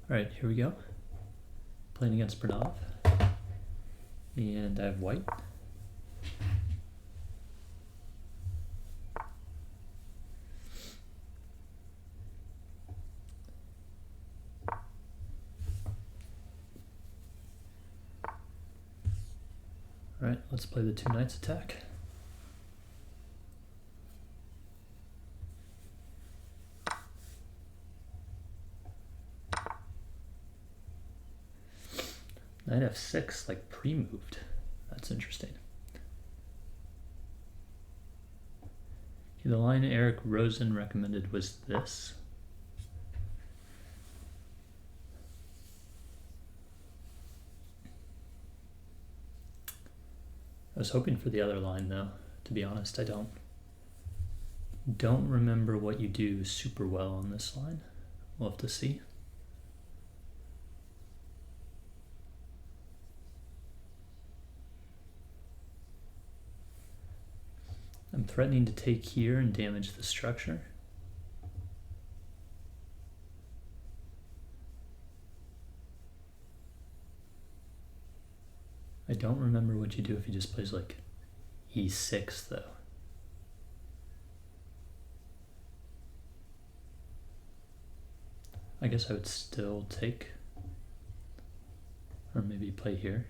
Alright, here we go. Playing against Bernov. And I have white. Alright, let's play the two knights attack. Knight f6, like pre-moved. That's interesting. Okay, the line Eric Rosen recommended was this. I was hoping for the other line though. To be honest, I don't remember what you do super well on this line. We'll have to see. I'm threatening to take here and damage the structure. I don't remember what you do if he just plays like e6 though. I guess I would still take, or maybe play here.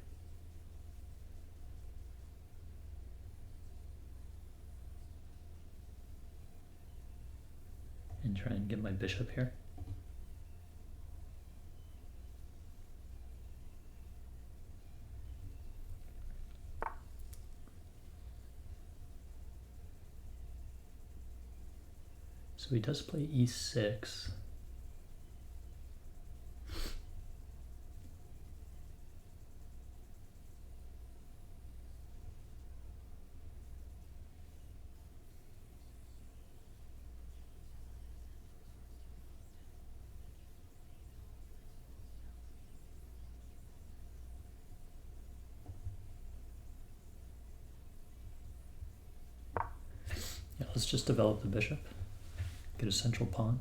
And try and get my bishop here. So he does play e6. Yeah, let's just develop the bishop. Get a central pawn.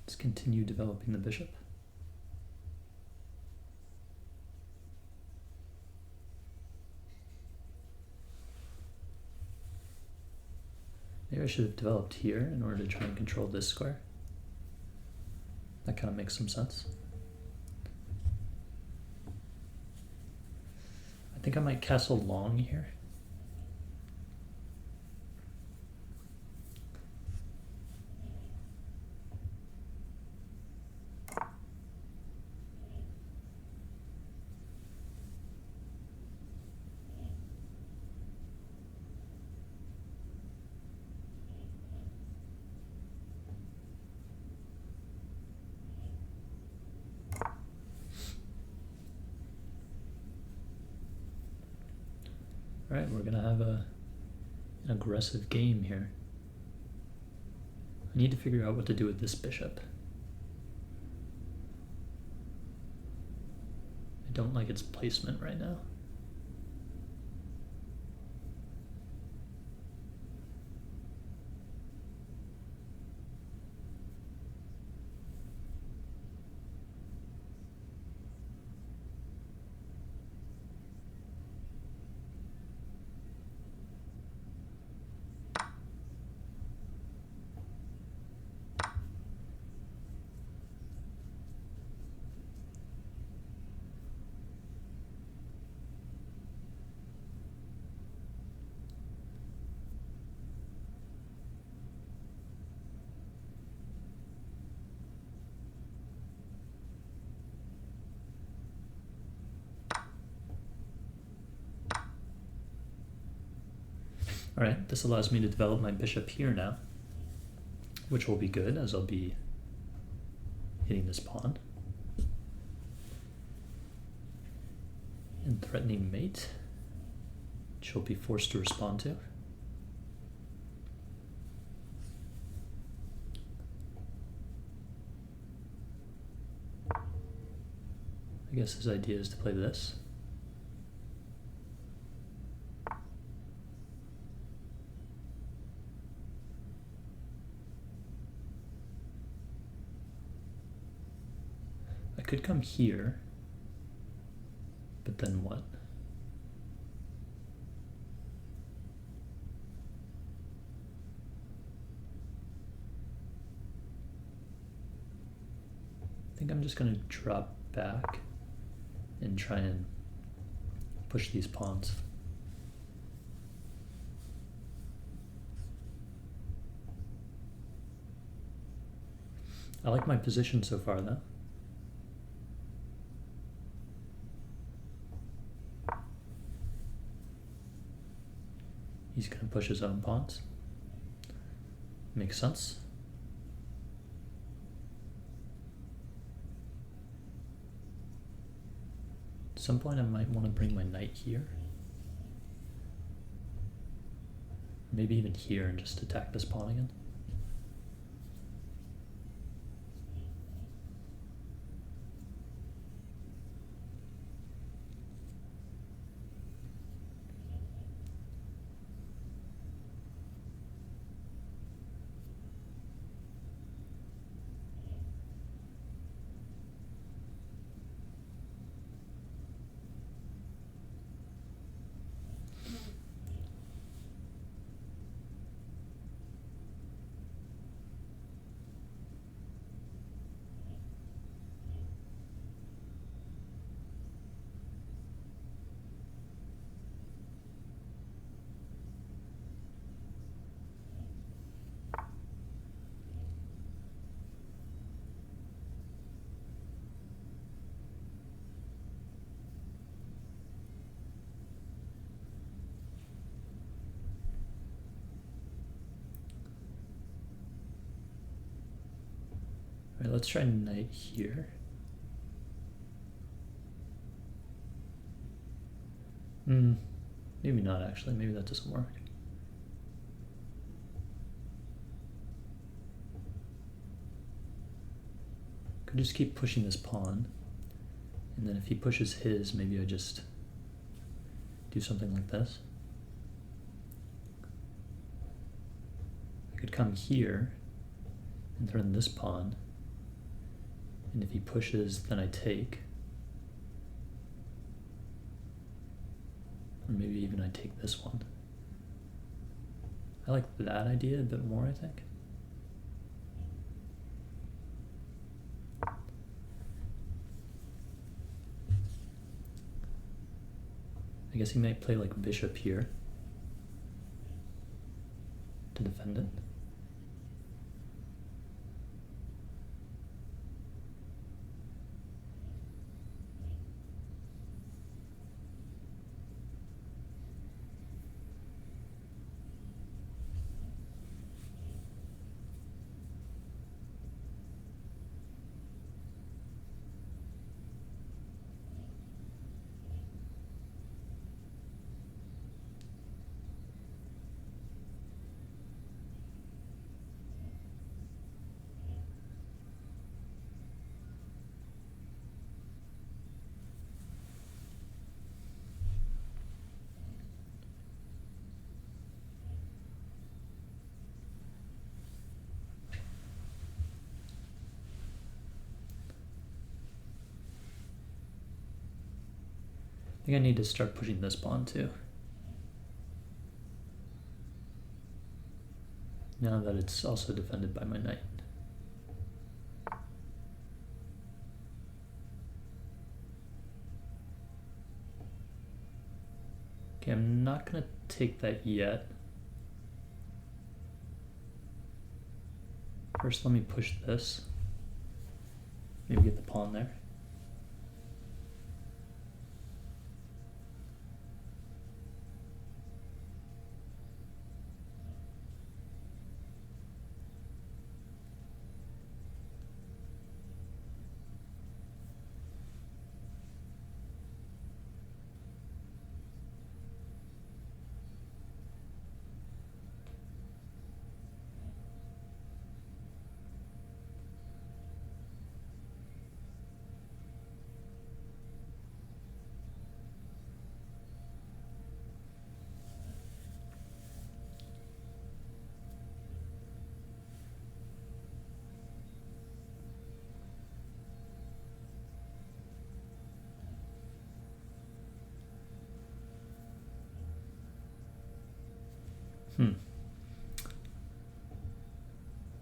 Let's continue developing the bishop. Maybe I should have developed here in order to try and control this square. That kind of makes some sense. I think I might castle long here. All right, we're gonna have an aggressive game here. I need to figure out what to do with this bishop. I don't like its placement right now. Alright, this allows me to develop my bishop here now, which will be good as I'll be hitting this pawn. And threatening mate, which he'll be forced to respond to. I guess his idea is to play this. I could come here, but then what? I think I'm just going to drop back and try and push these pawns. I like my position so far though. He's going to push his own pawns. Makes sense. At some point I might want to bring my knight here. Maybe even here and just attack this pawn again. Alright, let's try knight here. Maybe not actually, maybe that doesn't work. Could just keep pushing this pawn, and then if he pushes his, maybe I just do something like this. I could come here and threaten this pawn, and if he pushes, then I take. Or maybe even I take this one. I like that idea a bit more, I think. I guess he might play like bishop here to defend it. I think I need to start pushing this pawn too. Now that it's also defended by my knight. Okay, I'm not gonna take that yet. First, let me push this. Maybe get the pawn there.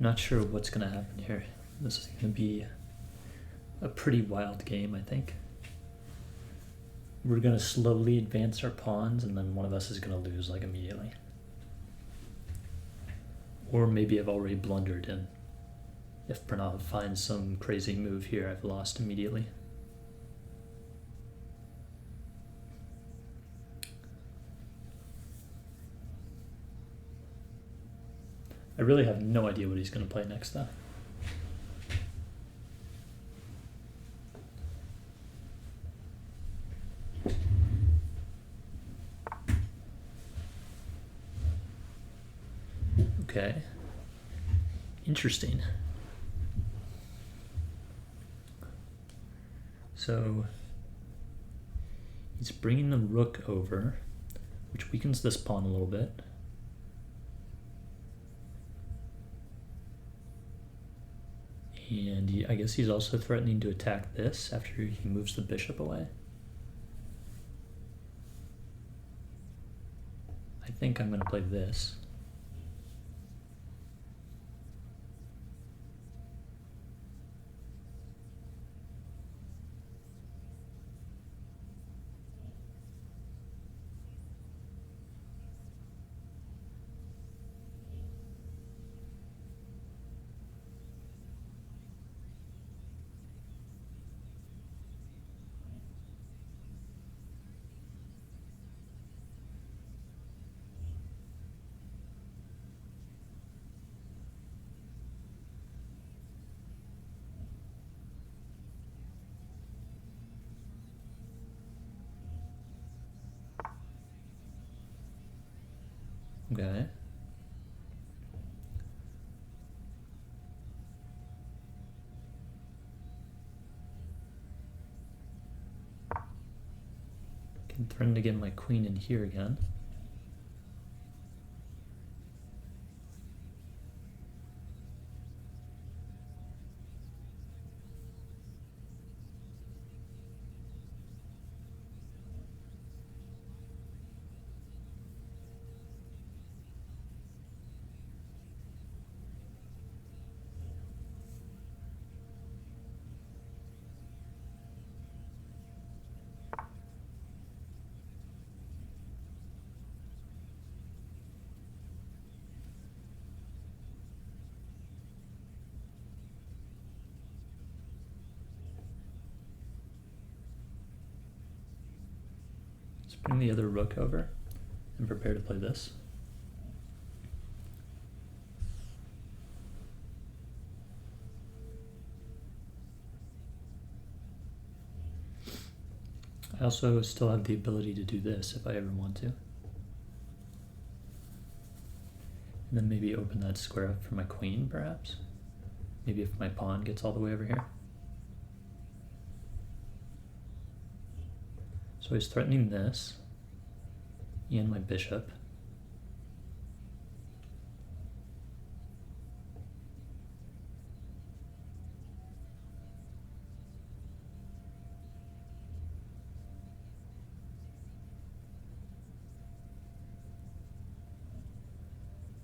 Not sure what's going to happen here. This is going to be a pretty wild game, I think. We're going to slowly advance our pawns, and then one of us is going to lose like immediately. Or maybe I've already blundered, and if Pranav finds some crazy move here, I've lost immediately. I really have no idea what he's going to play next, though. Okay. Interesting. So he's bringing the rook over, which weakens this pawn a little bit. And I guess he's also threatening to attack this after he moves the bishop away. I think I'm going to play this. Okay. Can threaten to get my queen in here again. Let's bring the other rook over and prepare to play this. I also still have the ability to do this if I ever want to. And then maybe open that square up for my queen, perhaps. Maybe if my pawn gets all the way over here. So he's threatening this and my bishop.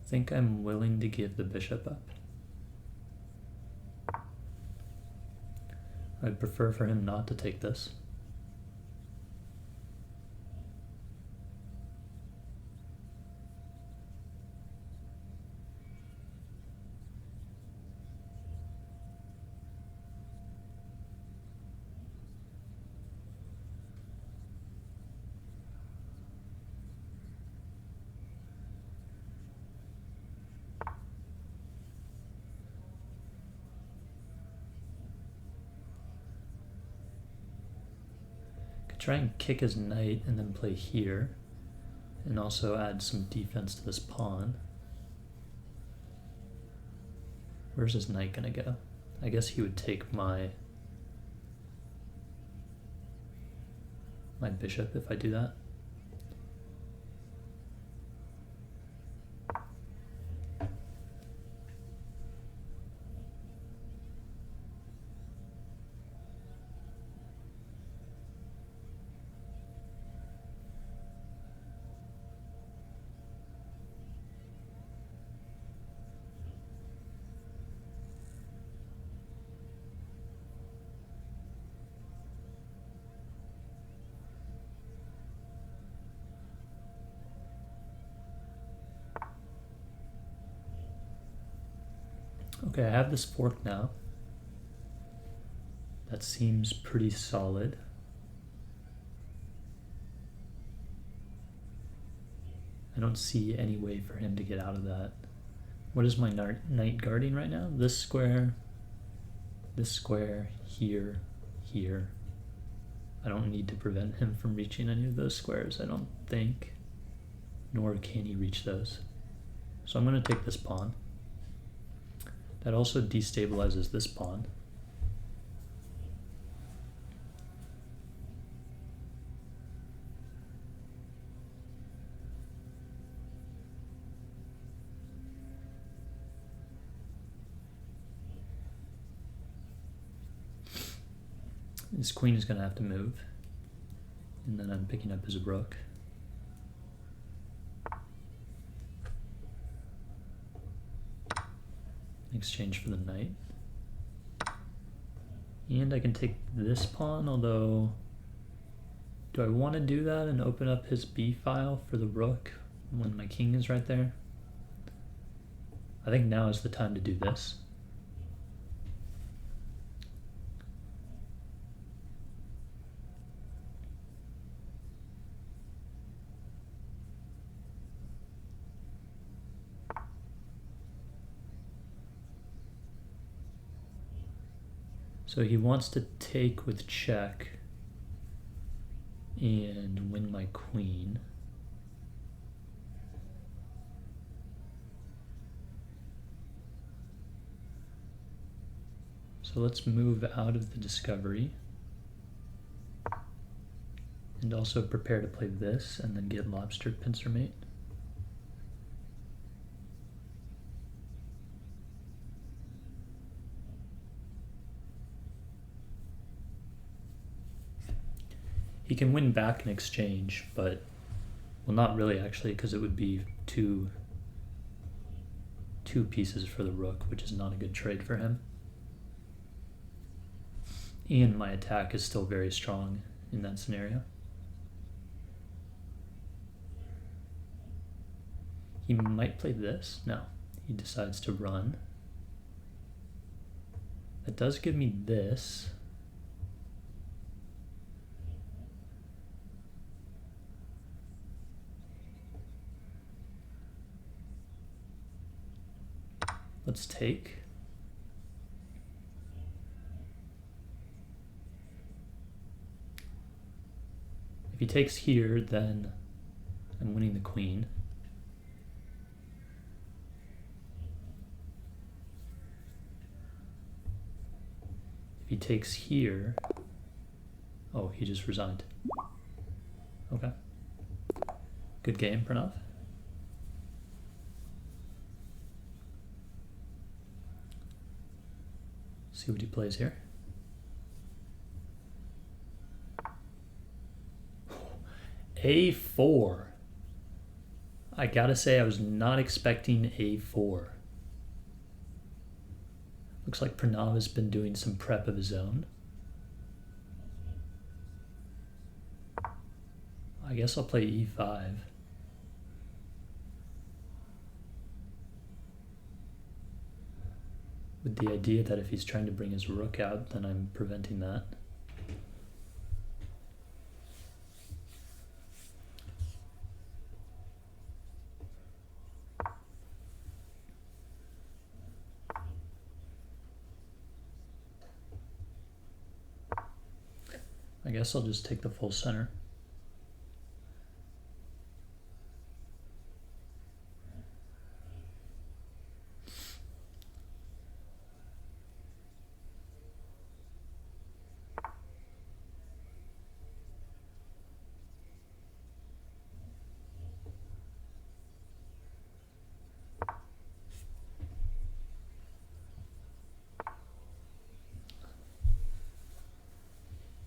I think I'm willing to give the bishop up. I'd prefer for him not to take this. Try and kick his knight and then play here, and also add some defense to this pawn. Where's his knight gonna go? I guess he would take my bishop if I do that. Okay, I have this fork now. That seems pretty solid. I don't see any way for him to get out of that. What is my knight guarding right now? This square, here, here. I don't need to prevent him from reaching any of those squares, I don't think. Nor can he reach those. So I'm going to take this pawn. That also destabilizes this pawn. His queen is going to have to move. And then I'm picking up his rook. In exchange for the knight. And I can take this pawn, although do I want to do that and open up his b file for the rook when my king is right there? I think now is the time to do this. So he wants to take with check and win my queen. So let's move out of the discovery and also prepare to play this and then get lobster pincer mate. He can win back in exchange, but, well, not really actually, because it would be two pieces for the rook, which is not a good trade for him. And my attack is still very strong in that scenario. He might play this. No, he decides to run. That does give me this. Let's take. If he takes here, then I'm winning the queen. If he takes here, oh, he just resigned. Okay. Good game, Pranav. See what he plays here. A4. I gotta say, I was not expecting A4. Looks like Pranav has been doing some prep of his own. I guess I'll play E5. With the idea that if he's trying to bring his rook out, then I'm preventing that. I guess I'll just take the full center.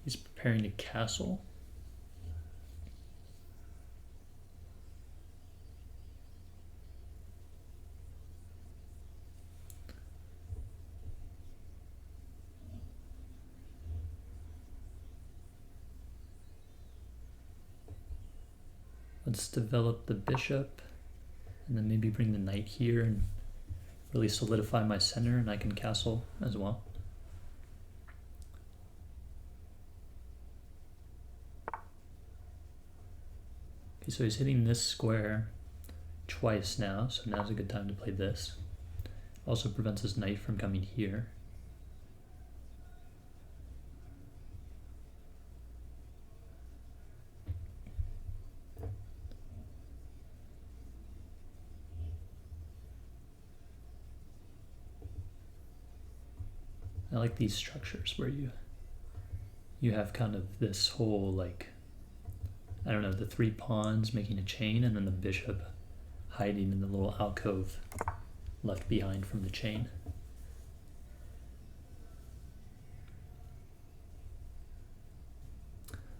He's preparing to castle. Let's develop the bishop and then maybe bring the knight here and really solidify my center, and I can castle as well. Okay, so he's hitting this square twice now, so now's a good time to play this. Also prevents his knight from coming here. I like these structures where you have kind of this whole, like, I don't know, the 3 pawns making a chain, and then the bishop hiding in the little alcove left behind from the chain.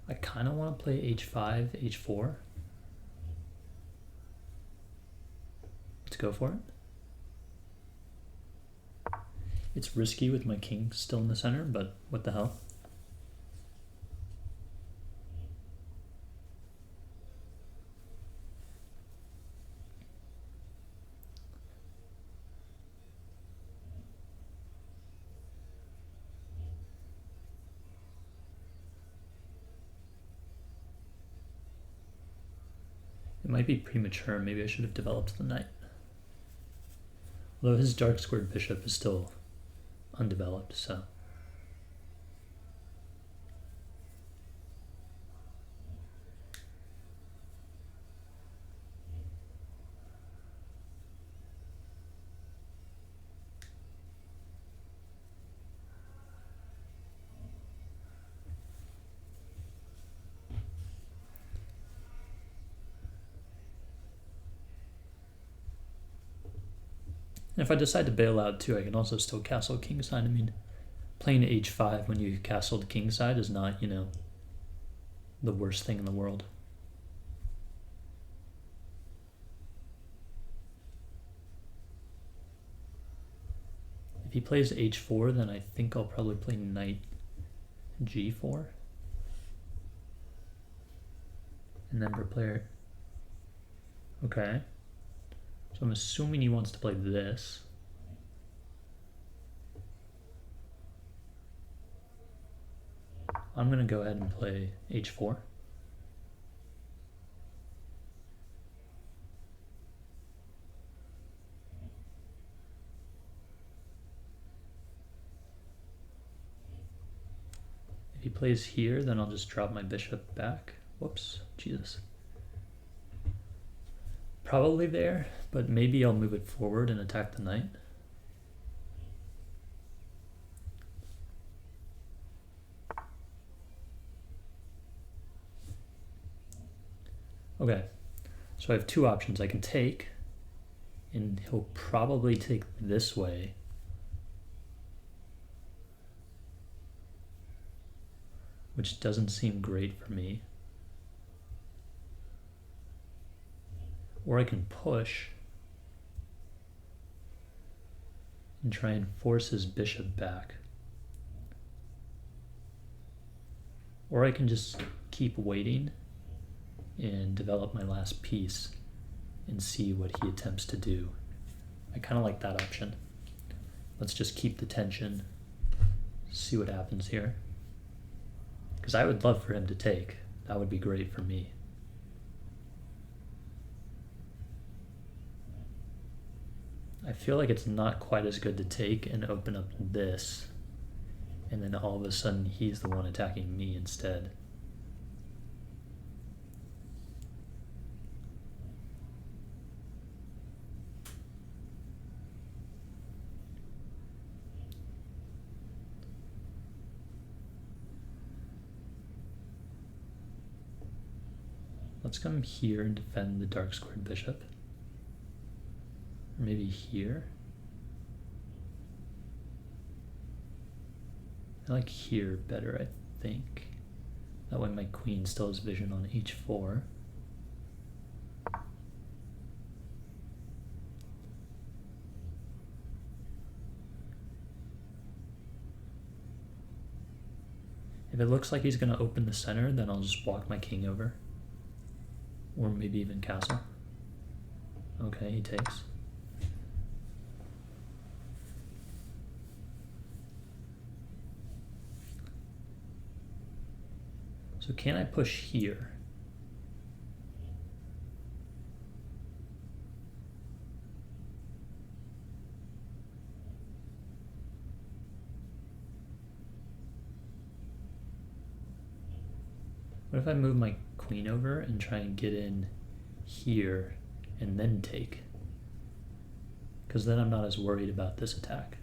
I kind of want to play h5, h4. Let's go for it. It's risky with my king still in the center, but what the hell? It might be premature. Maybe I should have developed the knight. Although his dark squared bishop is still undeveloped, so. And if I decide to bail out too, I can also still castle kingside. I mean, playing h5 when you castled kingside is not, you know, the worst thing in the world. If he plays h4, then I think I'll probably play knight g4. And then for player... Okay. So I'm assuming he wants to play this. I'm going to go ahead and play h4. If he plays here, then I'll just drop my bishop back. Whoops, Jesus. Probably there, but maybe I'll move it forward and attack the knight. Okay, so I have 2 options. I can take, and he'll probably take this way. Which doesn't seem great for me. Or I can push and try and force his bishop back. Or I can just keep waiting and develop my last piece and see what he attempts to do. I kind of like that option. Let's just keep the tension, see what happens here. Because I would love for him to take. That would be great for me. I feel like it's not quite as good to take and open up this, and then all of a sudden he's the one attacking me instead. Let's come here and defend the dark squared bishop. Or maybe here. I like here better, I think. That way my queen still has vision on h4. If it looks like he's going to open the center, then I'll just walk my king over. Or maybe even castle. Okay, he takes. So can I push here? What if I move my queen over and try and get in here and then take? Because then I'm not as worried about this attack.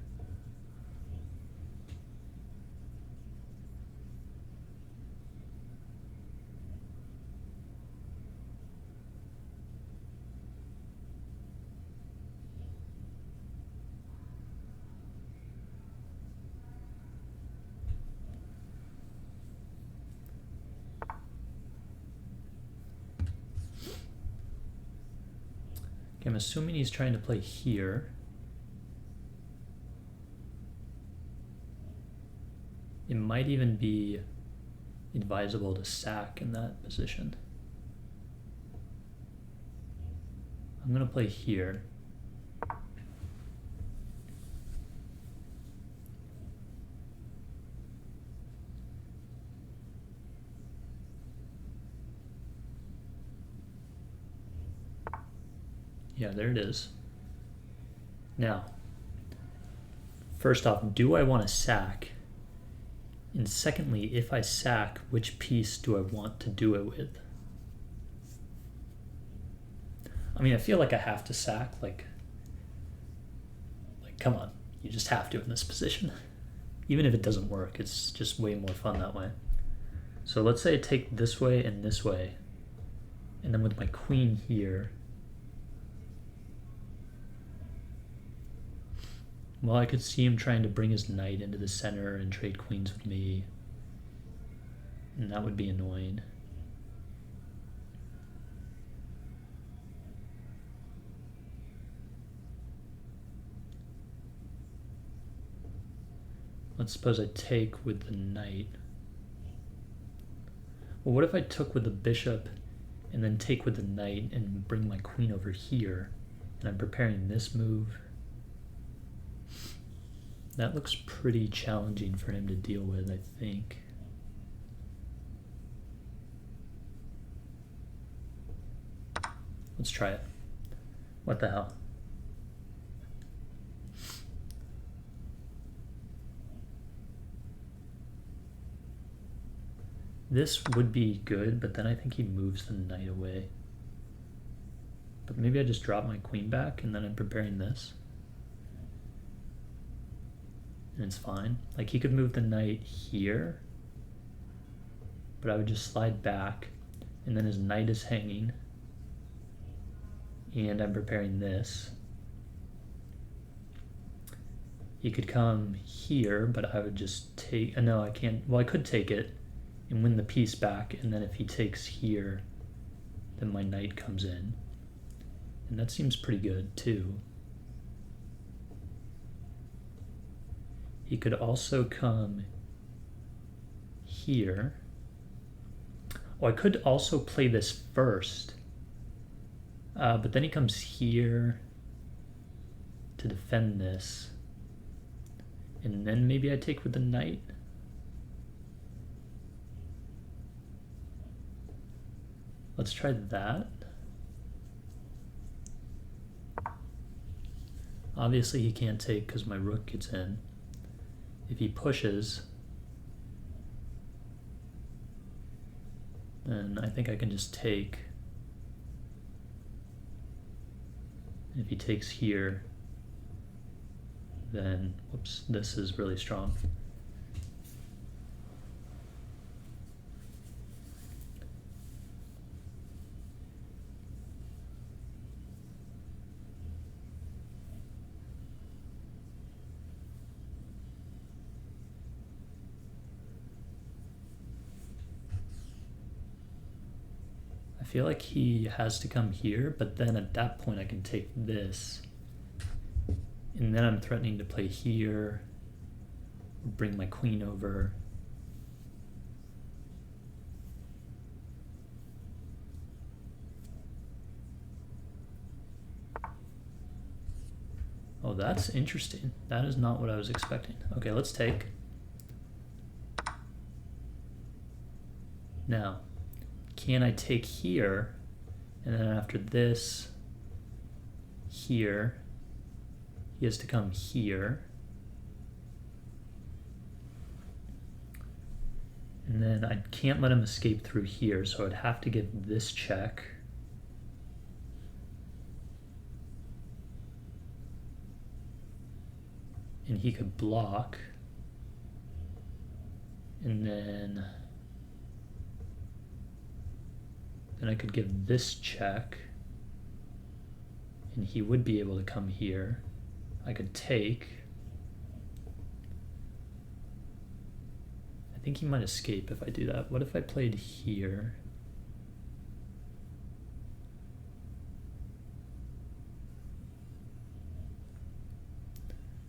Okay, I'm assuming he's trying to play here. It might even be advisable to sack in that position. I'm gonna play here. Yeah, there it is. Now, first off, do I want to sack? And secondly, if I sack, which piece do I want to do it with? I mean, I feel like I have to sack, like come on, you just have to in this position. Even if it doesn't work, it's just way more fun that way. So let's say I take this way, and then with my queen here, well, I could see him trying to bring his knight into the center and trade queens with me, and that would be annoying. Let's suppose I take with the knight. Well, what if I took with the bishop and then take with the knight and bring my queen over here, and I'm preparing this move? That looks pretty challenging for him to deal with, I think. Let's try it. What the hell? This would be good, but then I think he moves the knight away. But maybe I just drop my queen back and then I'm preparing this. And it's fine. Like, he could move the knight here, but I would just slide back, and then his knight is hanging, and I'm preparing this. He could come here, but I would just take, no, I can't, well, I could take it and win the piece back, and then if he takes here, then my knight comes in. And that seems pretty good too. He could also come here. Oh, I could also play this first, but then he comes here to defend this, and then maybe I take with the knight. Let's try that. Obviously he can't take because my rook gets in. If he pushes, then I think I can just take. If he takes here, then, whoops, this is really strong. I feel like he has to come here, but then at that point I can take this, and then I'm threatening to play here, bring my queen over. Oh, that's interesting. That is not what I was expecting. Okay, let's take. Now, can I take here, and then after this, here, he has to come here, and then I can't let him escape through here, so I'd have to give this check. And he could block, and then I could give this check, and he would be able to come here. I could take. I think he might escape if I do that. What if I played here?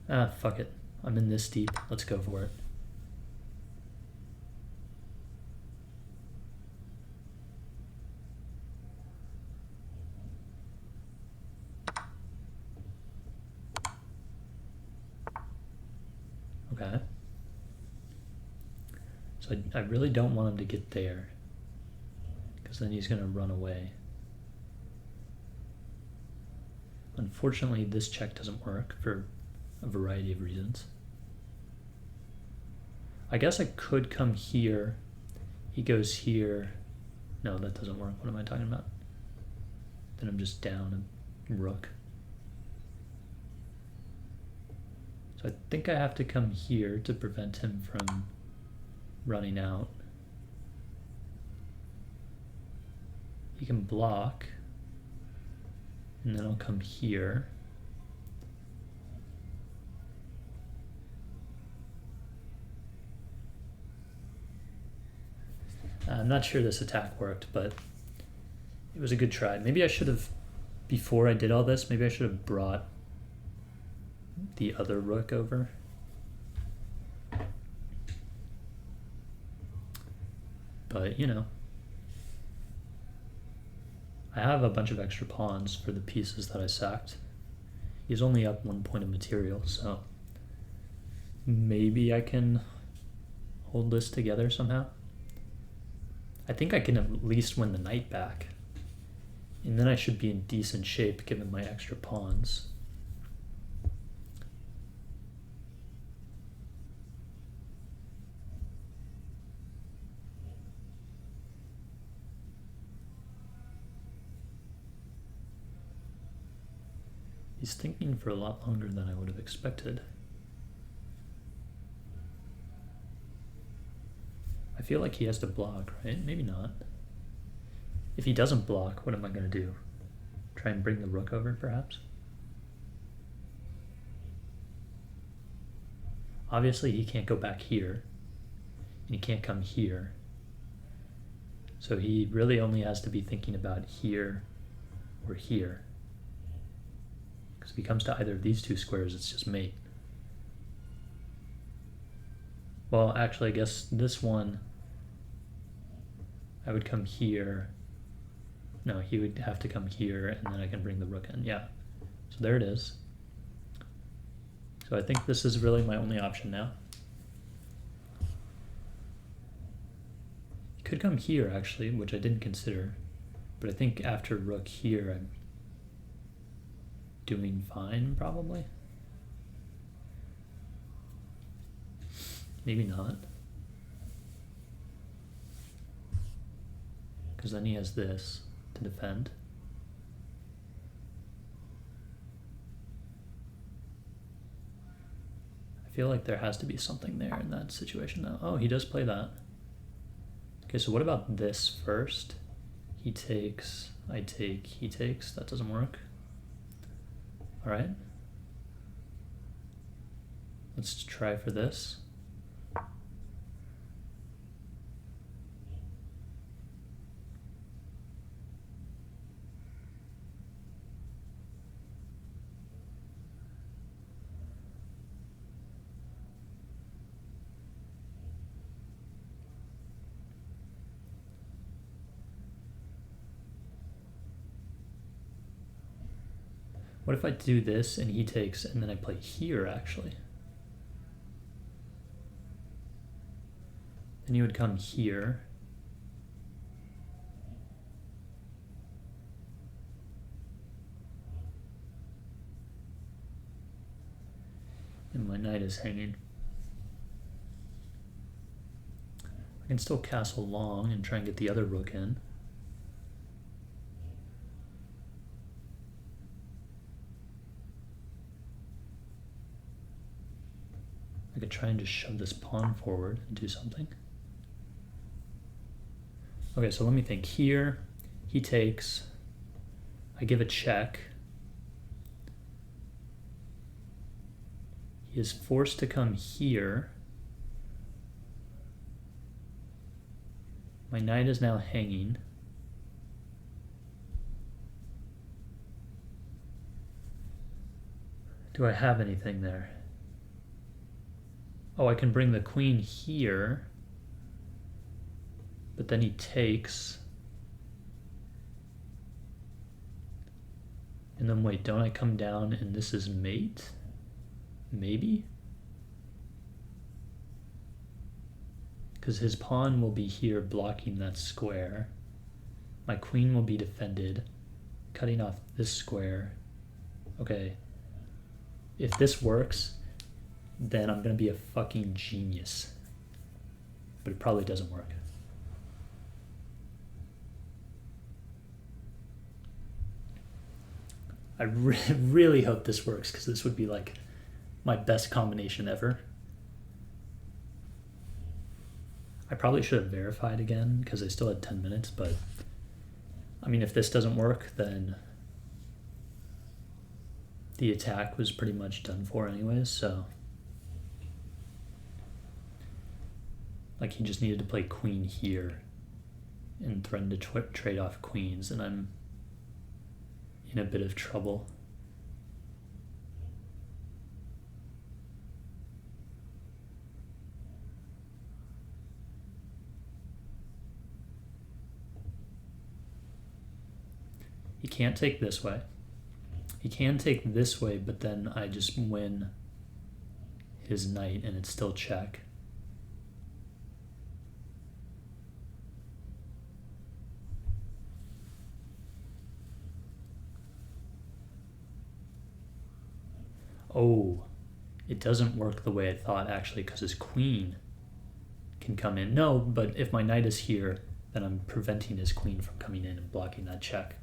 Ah, fuck it. I'm in this deep. Let's go for it. Okay. So I really don't want him to get there, because then he's going to run away. Unfortunately, this check doesn't work for a variety of reasons. I guess I could come here. He goes here. No, that doesn't work. What am I talking about? Then I'm just down a rook. So I think I have to come here to prevent him from running out. He can block, and then I'll come here. I'm not sure this attack worked, but it was a good try. Maybe I should have, before I did all this, maybe I should have brought the other rook over. But, you know, I have a bunch of extra pawns for the pieces that I sacked. He's only up 1 point of material, so maybe I can hold this together somehow. I think I can at least win the knight back, and then I should be in decent shape given my extra pawns. He's thinking for a lot longer than I would have expected. I feel like he has to block, right? Maybe not. If he doesn't block, what am I going to do? Try and bring the rook over, perhaps? Obviously, he can't go back here, and he can't come here. So he really only has to be thinking about here or here. Because if he comes to either of these two squares, it's just mate. Well, actually, I guess this one, I would come here. No, he would have to come here, and then I can bring the rook in. Yeah, so there it is. So I think this is really my only option now. He could come here, actually, which I didn't consider. But I think after rook here, I'm doing fine, probably. Maybe not. Because then he has this to defend. I feel like there has to be something there in that situation now. Oh, he does play that. Okay, so what about this first? He takes, I take, he takes. That doesn't work. All right. Let's try for this. What if I do this and he takes, and then I play here, actually? Then he would come here. And my knight is hanging. I can still castle long and try and get the other rook in. I could try and just shove this pawn forward and do something. Okay, so let me think. Here, he takes. I give a check. He is forced to come here. My knight is now hanging. Do I have anything there? Oh, I can bring the queen here. But then he takes. And then wait, don't I come down and this is mate? Maybe? Because his pawn will be here blocking that square. My queen will be defended, cutting off this square. Okay. If this works, then I'm going to be a fucking genius. But it probably doesn't work. I really hope this works, because this would be like my best combination ever. I probably should have verified again, because I still had 10 minutes, but I mean, if this doesn't work, then the attack was pretty much done for anyways, so like he just needed to play queen here and threaten to trade off queens, and I'm in a bit of trouble. He can't take this way. He can take this way, but then I just win his knight and it's still check. Oh, it doesn't work the way I thought, actually, because his queen can come in. No, but if my knight is here, then I'm preventing his queen from coming in and blocking that check.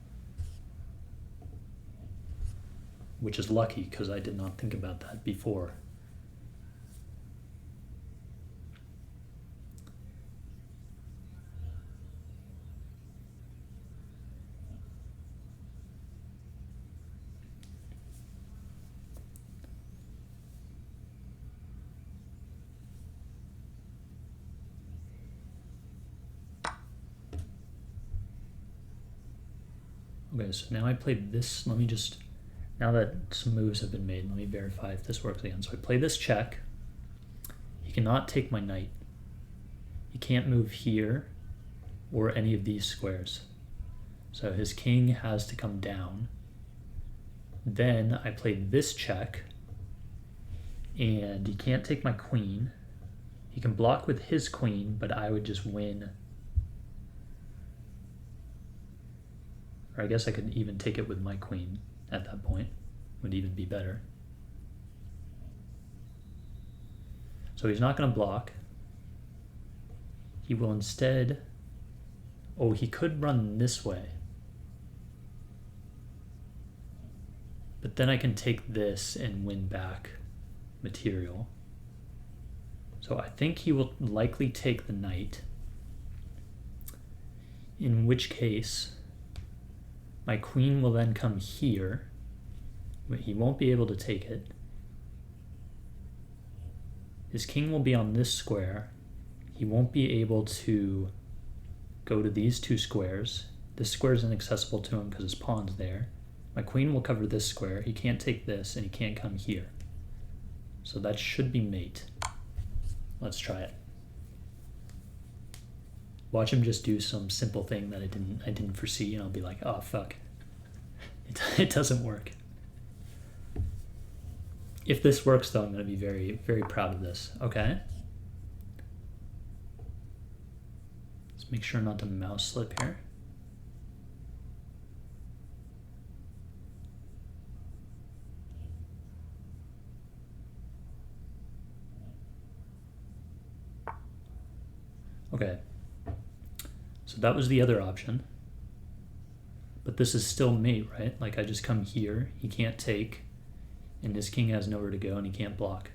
Which is lucky, because I did not think about that before. Okay, so now I played this. Let me just, now that some moves have been made, let me verify if this works again. So I play this check. He cannot take my knight. He can't move here or any of these squares. So his king has to come down. Then I play this check, and he can't take my queen. He can block with his queen, but I would just win. Or I guess I could even take it with my queen at that point. Would even be better. So he's not going to block. He will instead... Oh, he could run this way. But then I can take this and win back material. So I think he will likely take the knight. In which case, my queen will then come here, but he won't be able to take it. His king will be on this square. He won't be able to go to these two squares. This square is inaccessible to him because his pawn's there. My queen will cover this square. He can't take this, and he can't come here. So that should be mate. Let's try it. Watch him just do some simple thing that I didn't foresee, and I'll be like, oh fuck, it doesn't work. If this works, though, I'm going to be very, very proud of this. Okay. Let's make sure not to mouse slip here. Okay. So that was the other option. But this is still mate, right? Like I just come here, he can't take, and his king has nowhere to go and he can't block.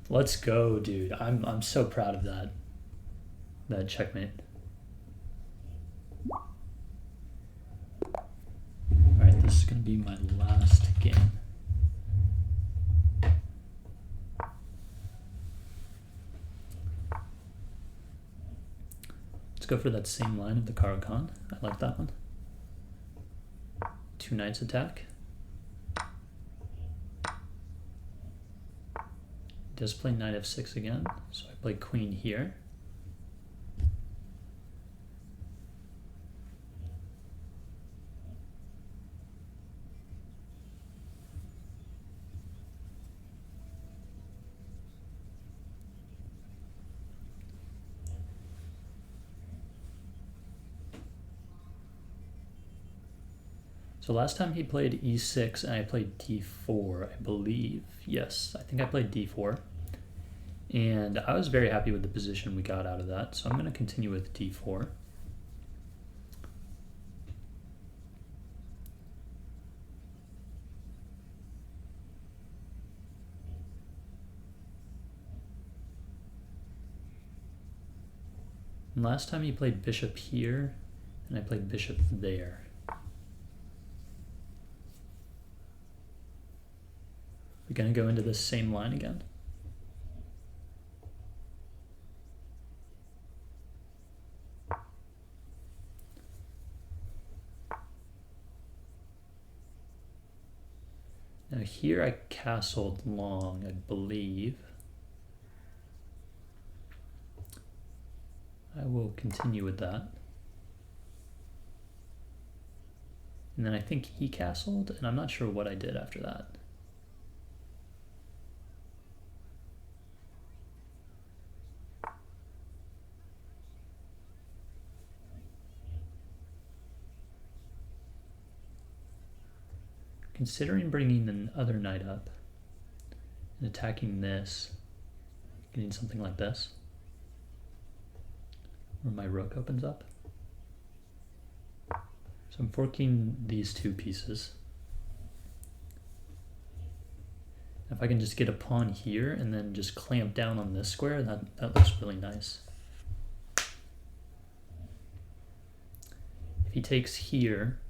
Let's go, dude. I'm so proud of that. That checkmate. Alright, this is gonna be my last game. Let's go for that same line of the Caro-Kann. I like that one. 2 knights attack. Does play knight f6 again, so I play queen here. So last time he played e6 and I played d4, I believe. Yes, I think I played d4. And I was very happy with the position we got out of that, so I'm going to continue with d4. And last time he played bishop here, and I played bishop there. We're going to go into this same line again. Now here I castled long, I believe. I will continue with that. And then I think he castled, and I'm not sure what I did after that. Considering bringing the other knight up and attacking this, getting something like this, where my rook opens up. So I'm forking these 2 pieces. If I can just get a pawn here and then just clamp down on this square, that looks really nice. If he takes here,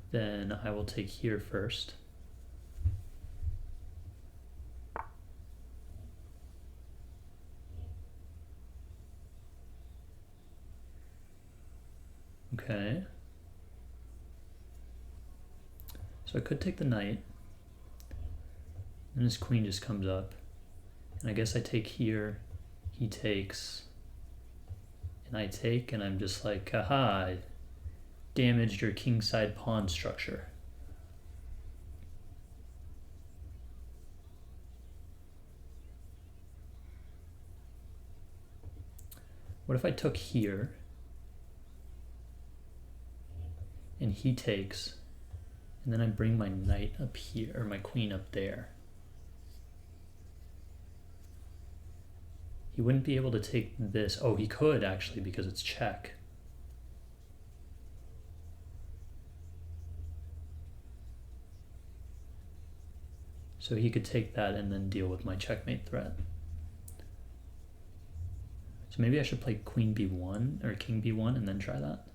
then I will take here first. Okay. So I could take the knight, and his queen just comes up. And I guess I take here, he takes, and I take, and I'm just like, haha, damaged your kingside pawn structure. What if I took here and he takes, and then I bring my knight up here, or my queen up there? He wouldn't be able to take this. Oh, he could actually, because it's check. So he could take that and then deal with my checkmate threat. So maybe I should play queen b1 or king b1 and then try that.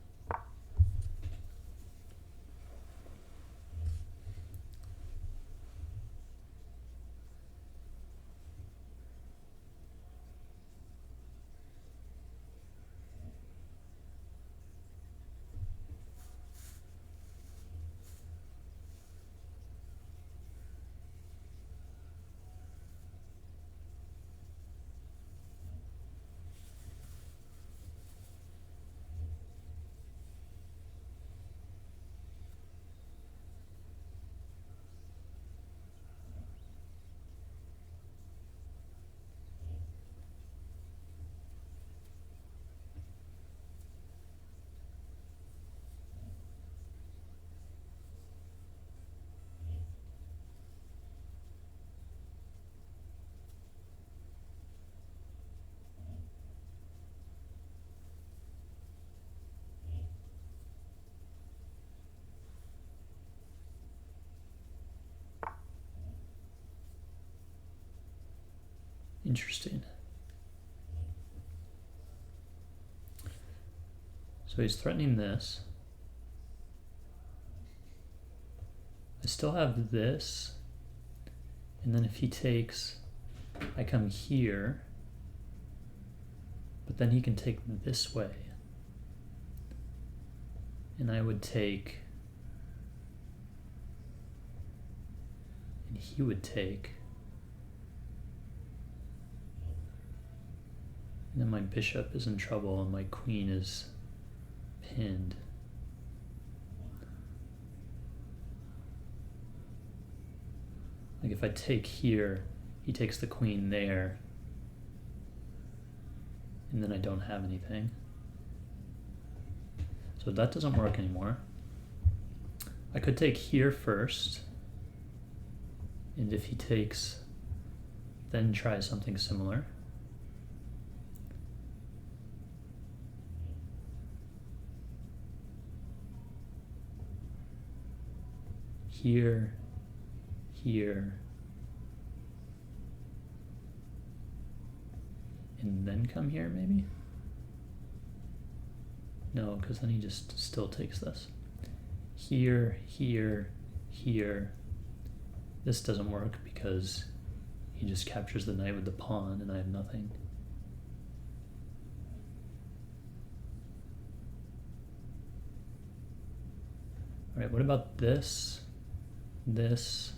Interesting. So he's threatening this. I still have this. And then if he takes, I come here. But then he can take this way. And I would take, and he would take, and then my bishop is in trouble and my queen is pinned. Like if I take here, he takes the queen there, and then I don't have anything. So that doesn't work anymore. I could take here first, and if he takes, then try something similar. Here, here, and then come here maybe? No, because then he just still takes this. Here, here, here. This doesn't work because he just captures the knight with the pawn and I have nothing. All right, what about this, this,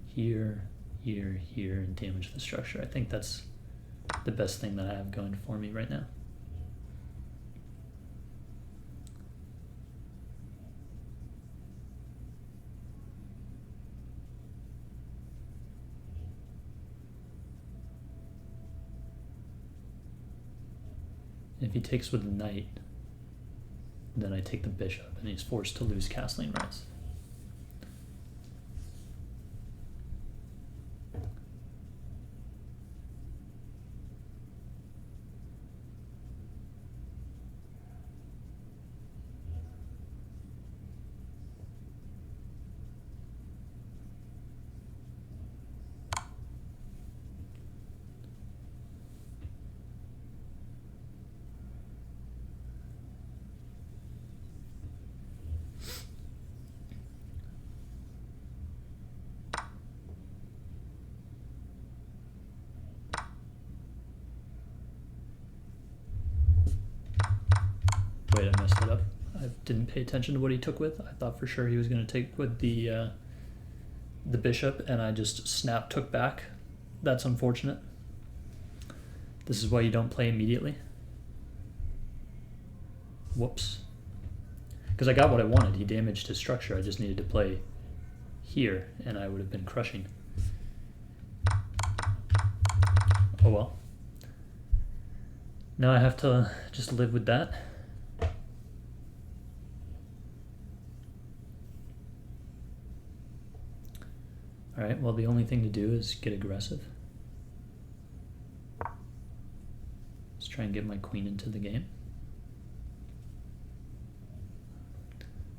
here, here, here, and damage the structure? I think that's the best thing that I have going for me right now. If he takes with the knight, then I take the bishop, and he's forced to lose castling rights. Wait, I messed it up. I didn't pay attention to what he took with. I thought for sure he was going to take with the bishop, and I just took back. That's unfortunate. This is why you don't play immediately. Whoops. Because I got what I wanted. He damaged his structure. I just needed to play here, and I would have been crushing. Oh well. Now I have to just live with that. All right, well, the only thing to do is get aggressive. Let's try and get my queen into the game.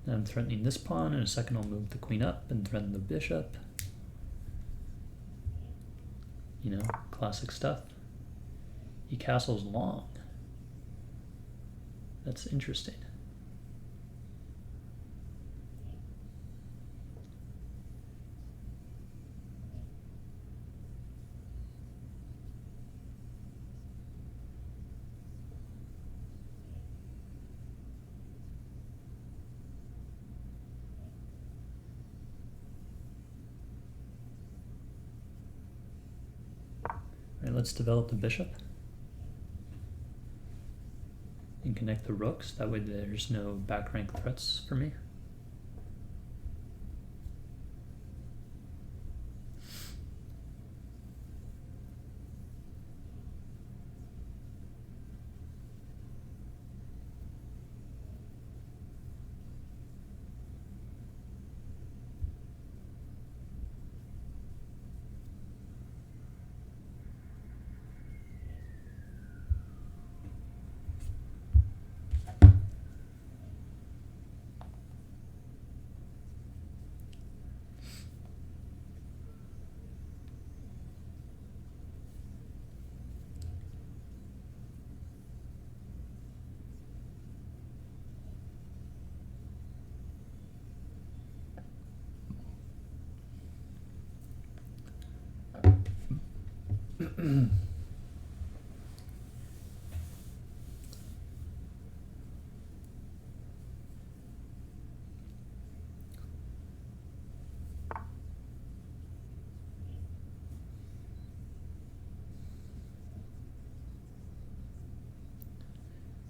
Now I'm threatening this pawn. In a second, I'll move the queen up and threaten the bishop. You know, classic stuff. He castles long. That's interesting. All right, let's develop the bishop and connect the rooks. That way there's no back rank threats for me.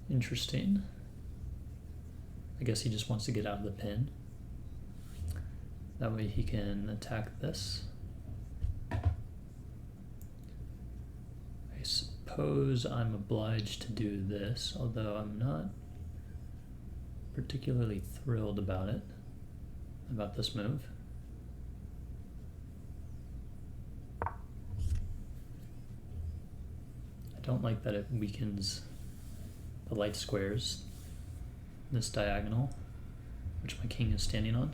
Interesting. I guess he just wants to get out of the pin. That way he can attack this. I suppose I'm obliged to do this, although I'm not particularly thrilled about it, about this move. I don't like that it weakens the light squares, this diagonal, which my king is standing on.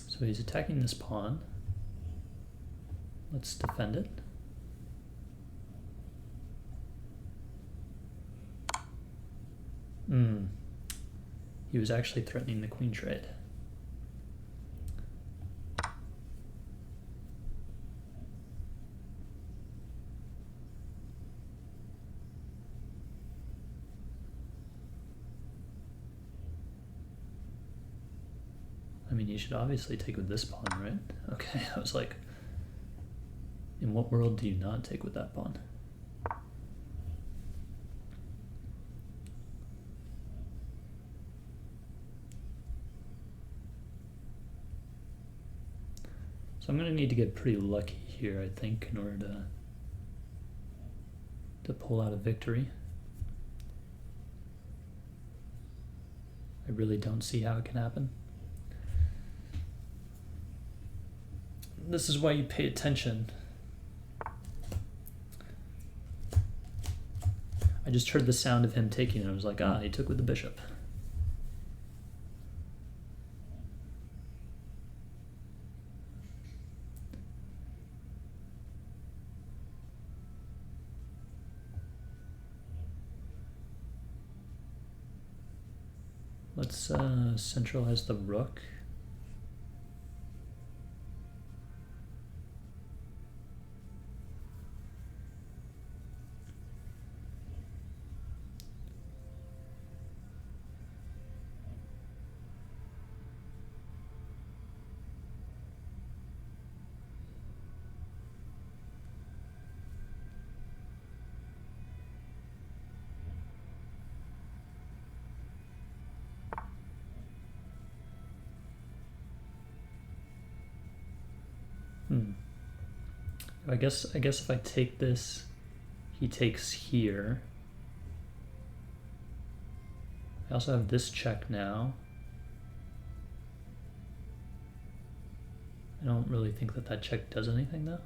So he's attacking this pawn. Let's defend it. He was actually threatening the queen trade. I mean, you should obviously take with this pawn, right? Okay, I was like, in what world do you not take with that pawn? So I'm going to need to get pretty lucky here, I think, in order to pull out a victory. I really don't see how it can happen. This is why you pay attention. I just heard the sound of him taking it. I was like, ah, he took with the bishop. Let's centralize the rook. I guess if I take this, he takes here. I also have this check now. I don't really think that that check does anything though.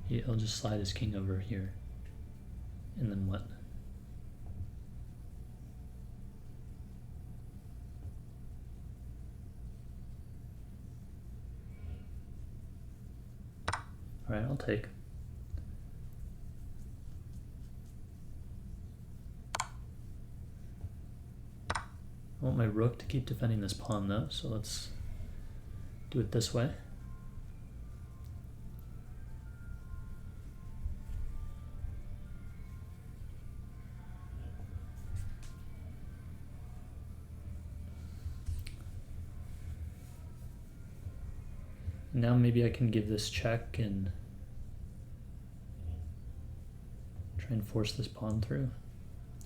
He'll just slide his king over here. And then what? All right, I'll take. I want my rook to keep defending this pawn though, so let's do it this way. Now maybe I can give this check and try and force this pawn through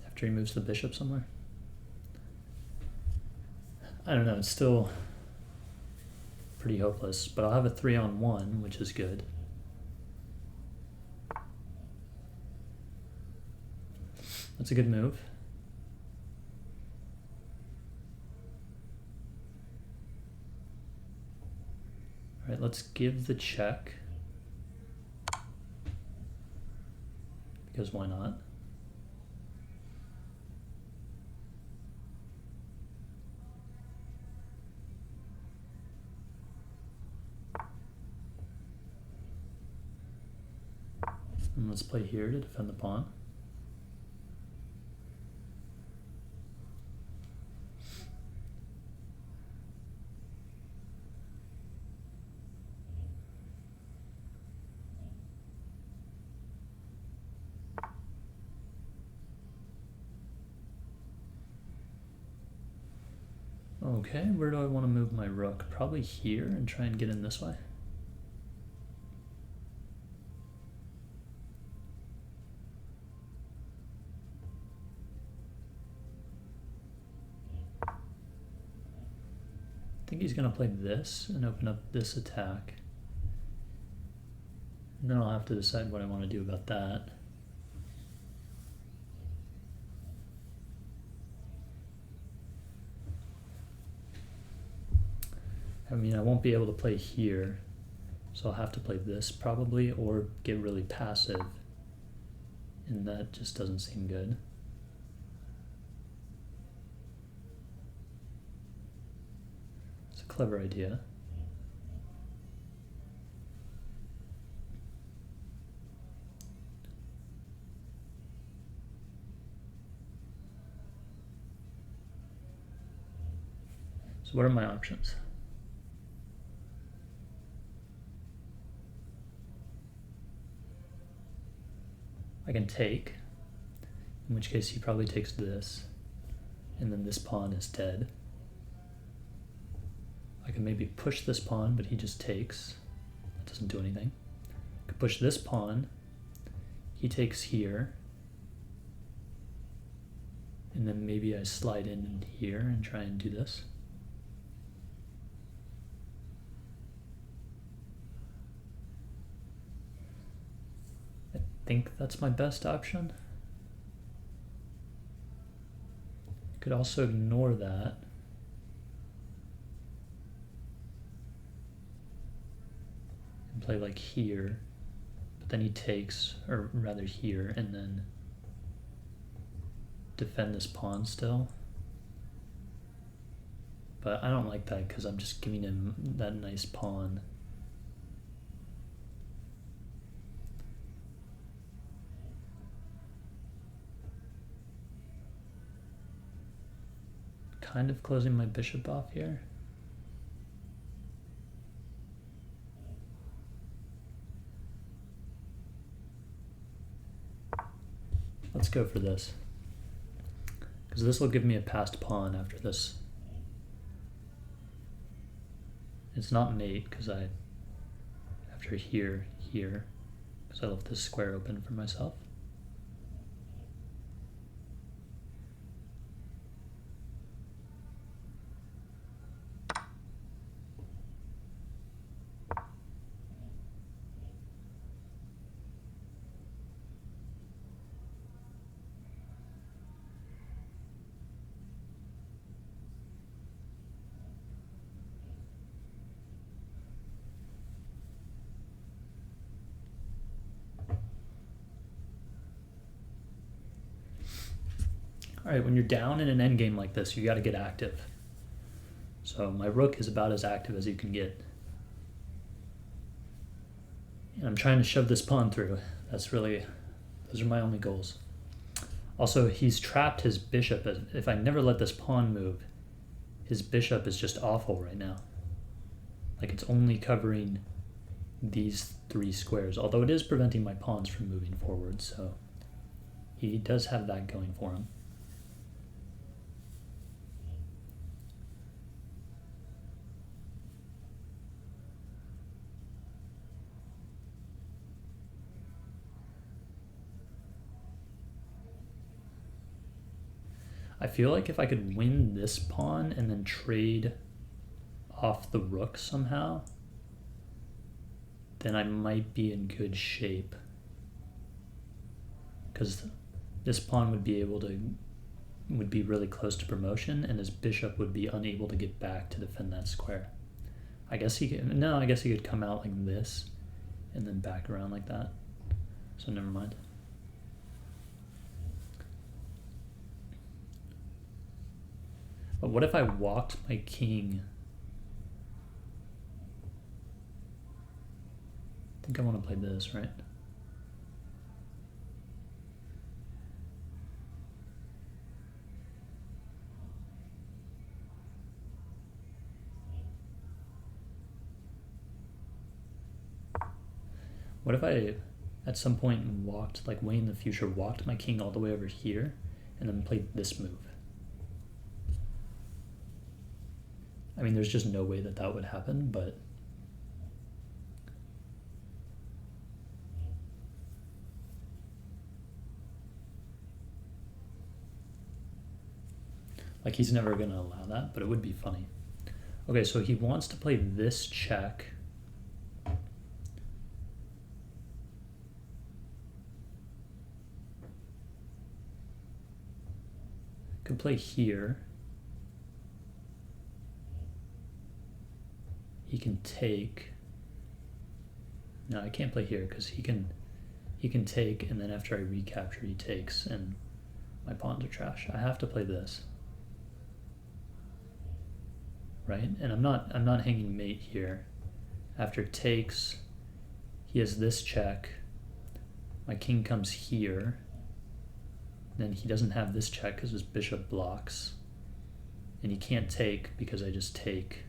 after he moves the bishop somewhere. I don't know, it's still pretty hopeless, but I'll have a 3-on-1, which is good. That's a good move. All right, let's give the check. Because why not? And let's play here to defend the pawn. Okay, where do I want to move my rook? Probably here and try and get in this way. I think he's going to play this and open up this attack. And then I'll have to decide what I want to do about that. I mean, I won't be able to play here, so I'll have to play this probably, or get really passive, and that just doesn't seem good. It's a clever idea. So what are my options? I can take, in which case he probably takes this, and then this pawn is dead. I can maybe push this pawn, but he just takes. That doesn't do anything. I could push this pawn, he takes here, and then maybe I slide in here and try and do this. I think that's my best option. Could also ignore that. And play like here, but then he takes, or rather here, and then defend this pawn still. But I don't like that because I'm just giving him that nice pawn. Kind of closing my bishop off here. Let's go for this, because this will give me a passed pawn after this. It's not mate because after here, because I left this square open for myself. All right, when you're down in an endgame like this, you got to get active. So my rook is about as active as you can get. And I'm trying to shove this pawn through. Those are my only goals. Also, he's trapped his bishop. If I never let this pawn move, his bishop is just awful right now. Like, it's only covering these 3 squares, although it is preventing my pawns from moving forward, so he does have that going for him. I feel like if I could win this pawn and then trade off the rook somehow, then I might be in good shape. Because this pawn would be really close to promotion, and his bishop would be unable to get back to defend that square. I guess he could come out like this and then back around like that. So never mind. But what if I walked my king? I think I want to play this, right? What if I, at some point, walked, like way in the future, walked my king all the way over here and then played this move? I mean, there's just no way that that would happen, but like he's never going to allow that, but it would be funny. Okay, so he wants to play this check. Could play here. He can take. No, I can't play here because he can take, and then after I recapture he takes, and my pawns are trash. I have to play this. Right? And I'm not hanging mate here. After takes, he has this check. My king comes here. Then he doesn't have this check because his bishop blocks. And he can't take because I just take,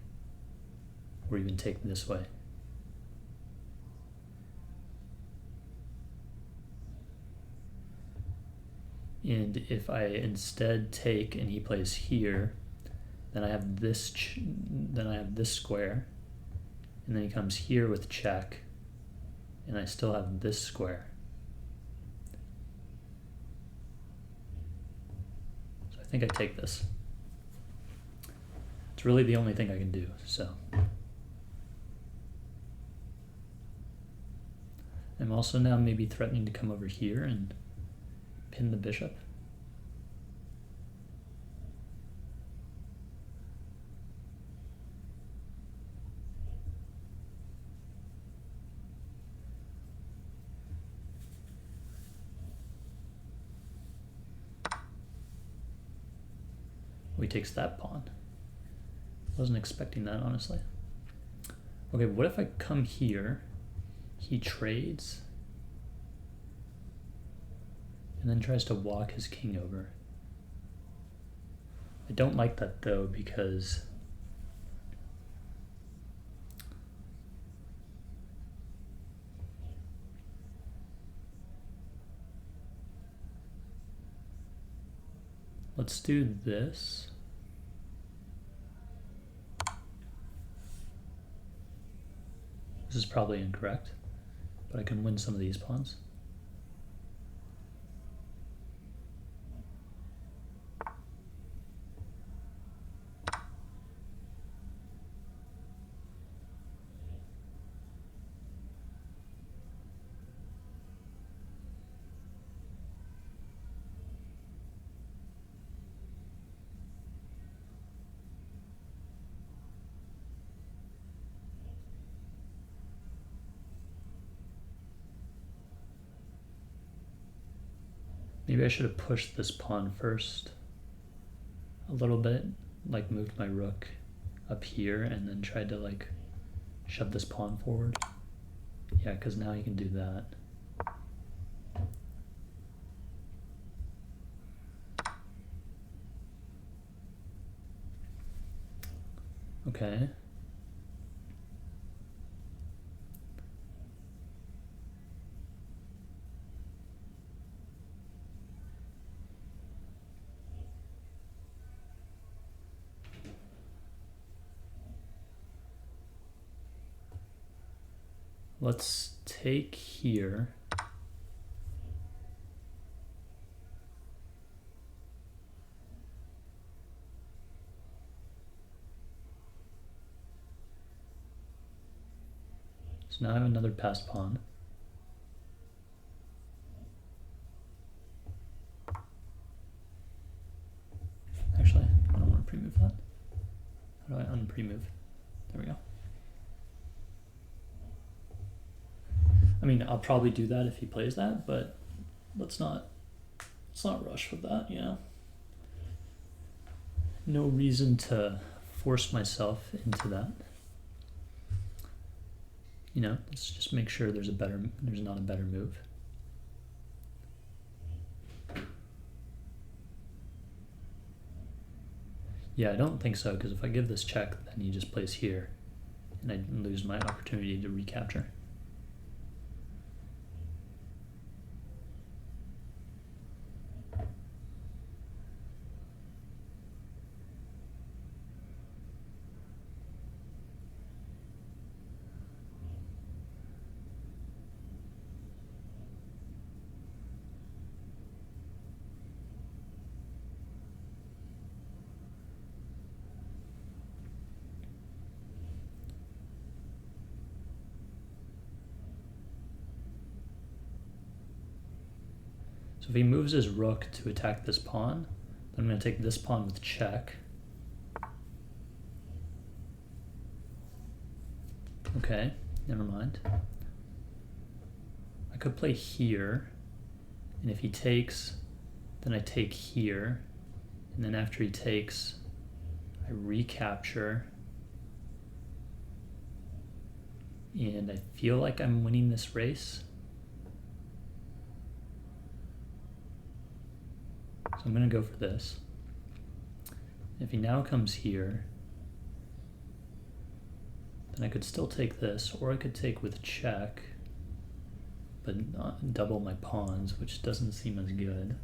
or even take this way. And if I instead take and he plays here, then I have this square, and then he comes here with check, and I still have this square. So I think I take this. It's really the only thing I can do, so. I'm also now maybe threatening to come over here and pin the bishop. He takes that pawn. Wasn't expecting that, honestly. Okay, what if I come here, he trades, and then tries to walk his king over? I don't like that though, because let's do this. This is probably incorrect, but I can win some of these pawns. Maybe I should have pushed this pawn first a little bit, like moved my rook up here and then tried to like shove this pawn forward. Yeah, because now you can do that. Okay. Let's take here. So now I have another passed pawn. Actually, I don't want to pre-move that. How do I un-pre-move? There we go. I mean, I'll probably do that if he plays that, but let's not rush with that, you know? No reason to force myself into that. You know, let's just make sure there's not a better move. Yeah, I don't think so, because if I give this check, then he just plays here, and I lose my opportunity to recapture. So if he moves his rook to attack this pawn, then I'm going to take this pawn with check. Okay, never mind. I could play here, and if he takes, then I take here, and then after he takes, I recapture, and I feel like I'm winning this race. So I'm going to go for this. If he now comes here, then I could still take this, or I could take with check, but not double my pawns, which doesn't seem as good.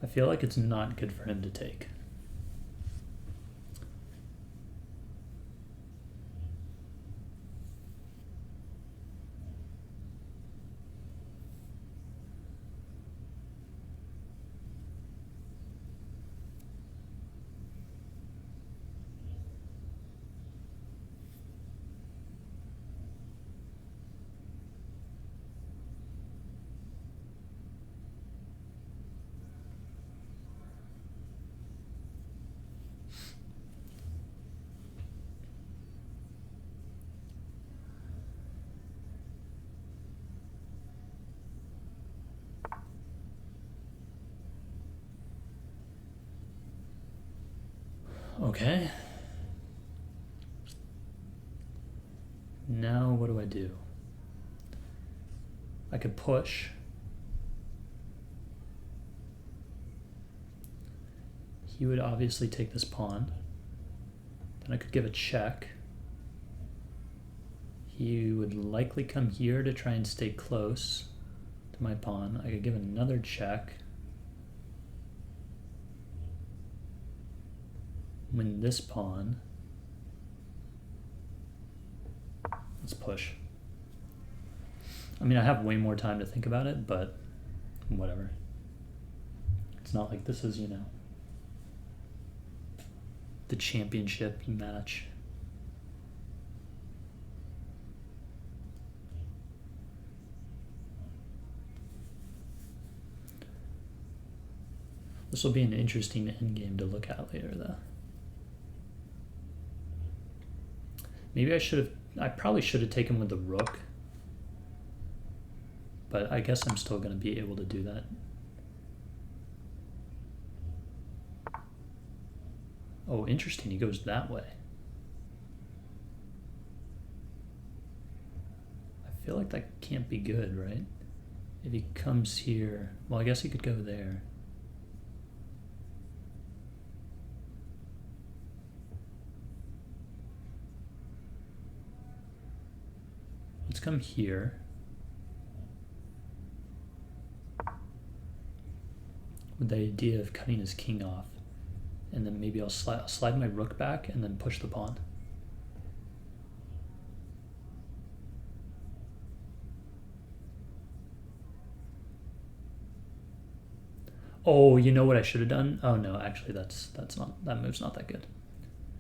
I feel like it's not good for him to take. Okay. Now what do I do? I could push. He would obviously take this pawn. Then I could give a check. He would likely come here to try and stay close to my pawn. I could give another check. Win this pawn. Let's push. I mean, I have way more time to think about it, but whatever. It's not like this is, you know, the championship match. This will be an interesting endgame to look at later, though. Maybe I probably should have taken with the rook, but I guess I'm still going to be able to do that. Oh, interesting, he goes that way. I feel like that can't be good, right? If he comes here, well, I guess he could go there. come here. With the idea of cutting his king off. And then maybe I'll slide my rook back and then push the pawn. Oh, you know what I should have done? Oh no, actually that move's not that good.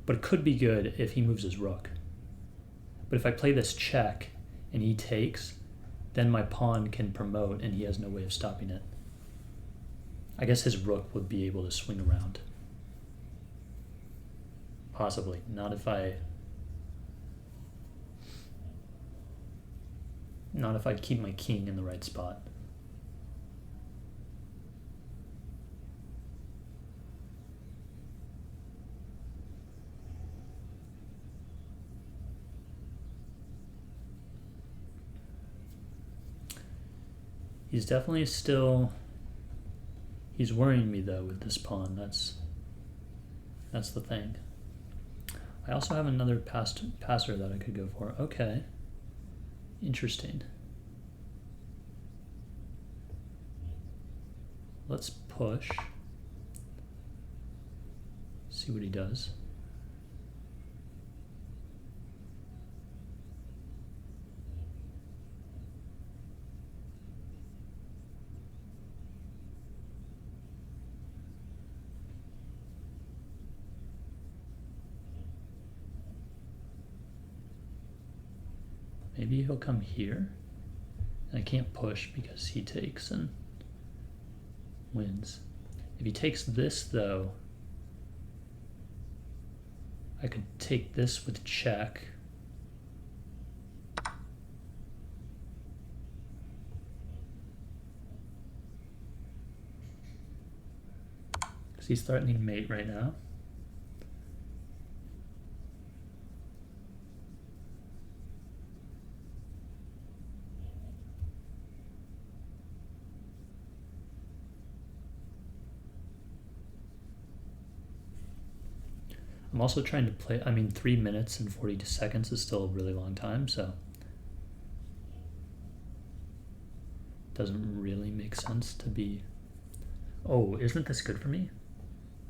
But it could be good if he moves his rook. But if I play this check and he takes, then my pawn can promote and he has no way of stopping it. I guess his rook would be able to swing around. Possibly. Not if I keep my king in the right spot. He's definitely still... He's worrying me though with this pawn. That's the thing. I also have another passer that I could go for. Okay. Interesting. Let's push. See what he does. Maybe he'll come here. And I can't push because he takes and wins. If he takes this though, I could take this with check. Because he's threatening mate right now. I'm also trying to play, 3 minutes and 42 seconds is still a really long time, so doesn't really make sense to be... Oh, isn't this good for me?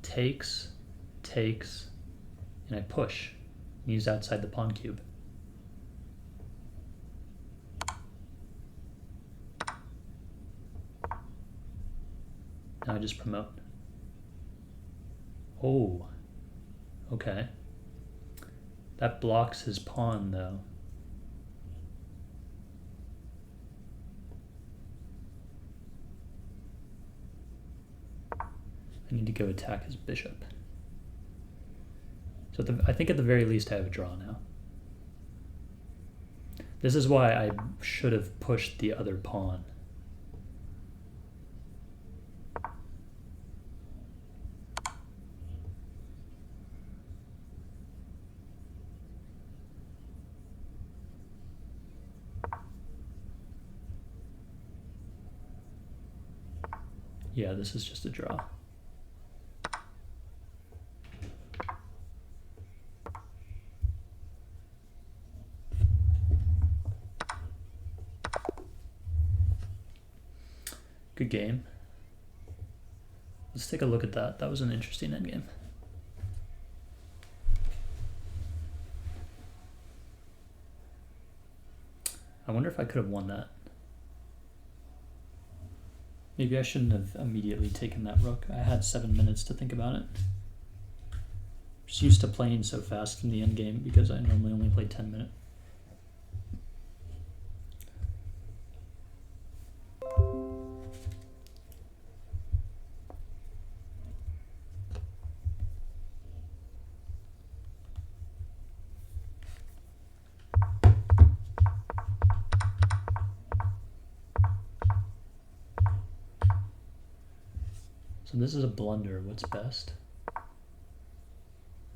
Takes, and I push. And he's outside the pawn cube. Now I just promote. Oh. Okay. That blocks his pawn, though. I need to go attack his bishop. So I think at the very least I have a draw now. This is why I should have pushed the other pawn. Yeah, this is just a draw. Good game. Let's take a look at that. That was an interesting endgame. I wonder if I could have won that. Maybe I shouldn't have immediately taken that rook. I had 7 minutes to think about it. Just used to playing so fast in the endgame because I normally only play 10 minutes. So this is a blunder. What's best?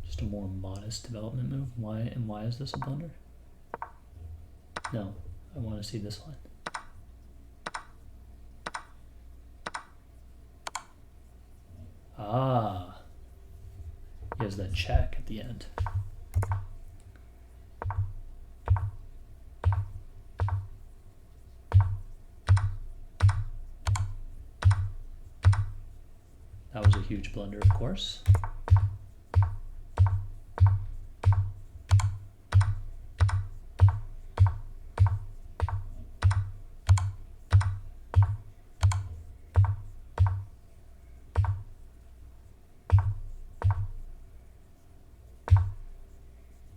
Just a more modest development move. Why is this a blunder? No, I want to see this line. Ah, he has that check at the end. That was a huge blunder, of course.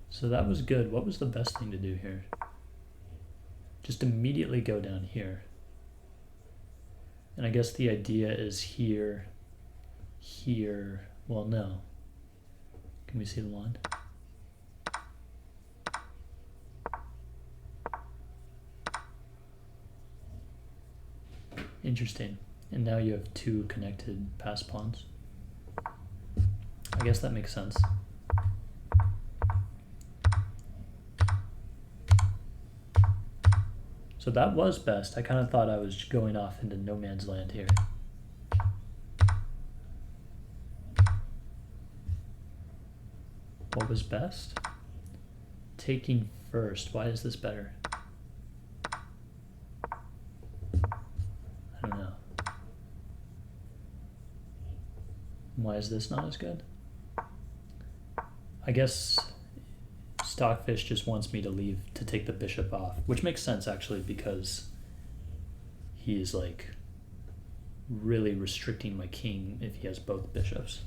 So that was good. What was the best thing to do here? Just immediately go down here. And I guess the idea is here, here. Well, no. Can we see the line? Interesting. And now you have two connected pass pawns. I guess that makes sense. So that was best. I kind of thought I was going off into no man's land here. What was best? Taking first. Why is this better? I don't know. Why is this not as good? I guess Stockfish just wants me to leave to take the bishop off, which makes sense actually because he's like really restricting my king if he has both bishops.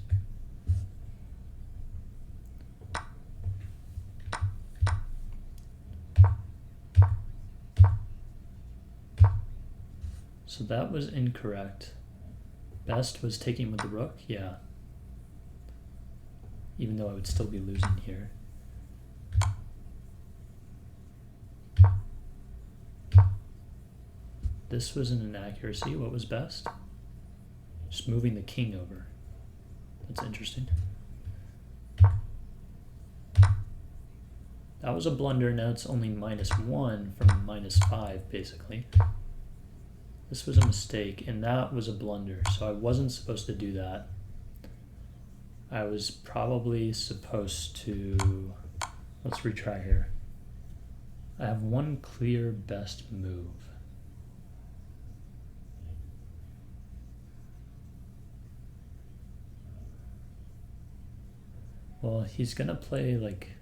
So that was incorrect. Best was taking with the rook, yeah. Even though I would still be losing here. This was an inaccuracy. What was best? Just moving the king over. That's interesting. That was a blunder. Now it's only -1 from -5, basically. This was a mistake, and that was a blunder. So I wasn't supposed to do that. I was probably supposed to... Let's retry here. I have one clear best move. Well, he's gonna play like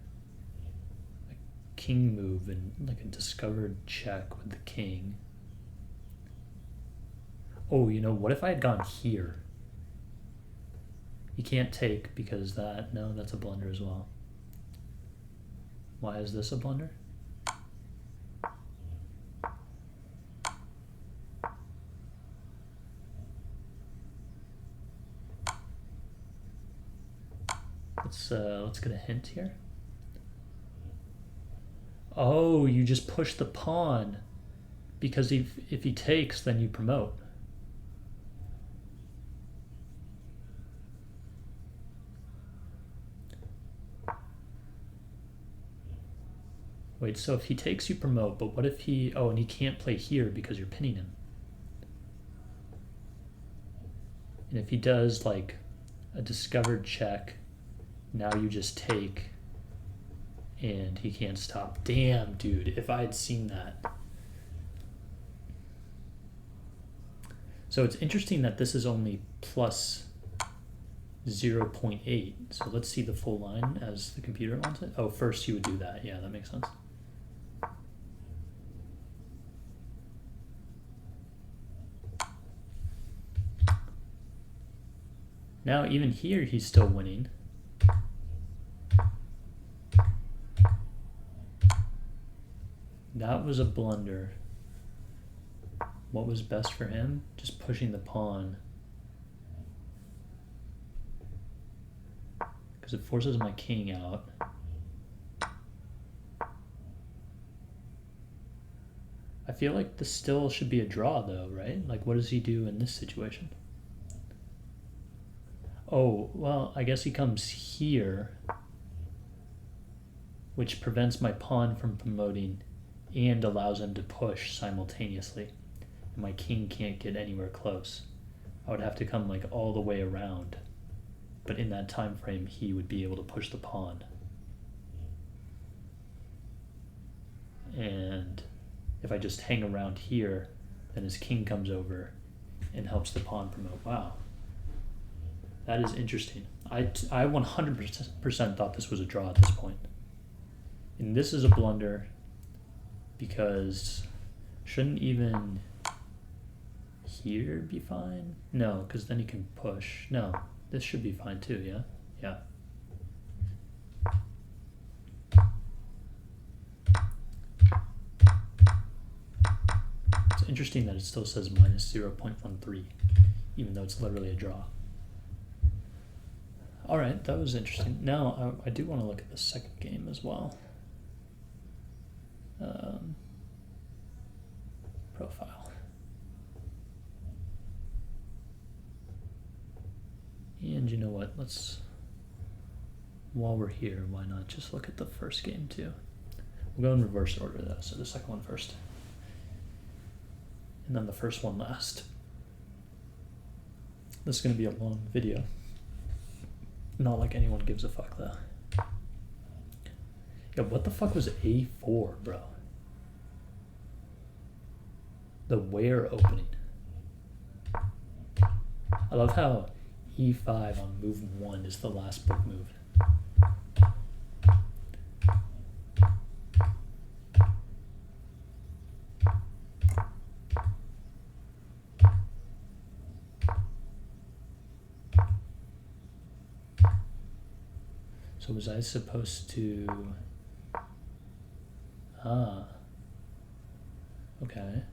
a king move and like a discovered check with the king. Oh, you know, what if I had gone here? You can't take because that, no, that's a blunder as well. Why is this a blunder? Let's get a hint here. Oh, you just push the pawn because if he takes, then you promote. Wait, so if he takes, you promote, but what if he... Oh, and he can't play here because you're pinning him. And if he does, like, a discovered check, now you just take, and he can't stop. Damn, dude, if I had seen that. So it's interesting that this is only plus 0.8. So let's see the full line as the computer wants it. Oh, first you would do that. Yeah, that makes sense. Now, even here, he's still winning. That was a blunder. What was best for him? Just pushing the pawn. Because it forces my king out. I feel like this still should be a draw, though, right? Like, what does he do in this situation? Oh, well, I guess he comes here, which prevents my pawn from promoting and allows him to push simultaneously. And my king can't get anywhere close. I would have to come like all the way around. But in that time frame, he would be able to push the pawn. And if I just hang around here, then his king comes over and helps the pawn promote. Wow. That is interesting. I 100% thought this was a draw at this point. And this is a blunder because shouldn't even here be fine? No, because then you can push. No, this should be fine too, yeah? Yeah. It's interesting that it still says minus 0.13, even though it's literally a draw. All right, that was interesting. Now, I do want to look at the second game as well. Profile. And you know what? While we're here, why not just look at the first game too? We'll go in reverse order though, so the second one first. And then the first one last. This is going to be a long video. Not like anyone gives a fuck though. Yeah, what the fuck was A4, bro? The where opening. I love how E5 on move 1 is the last book move. So was I supposed to... okay.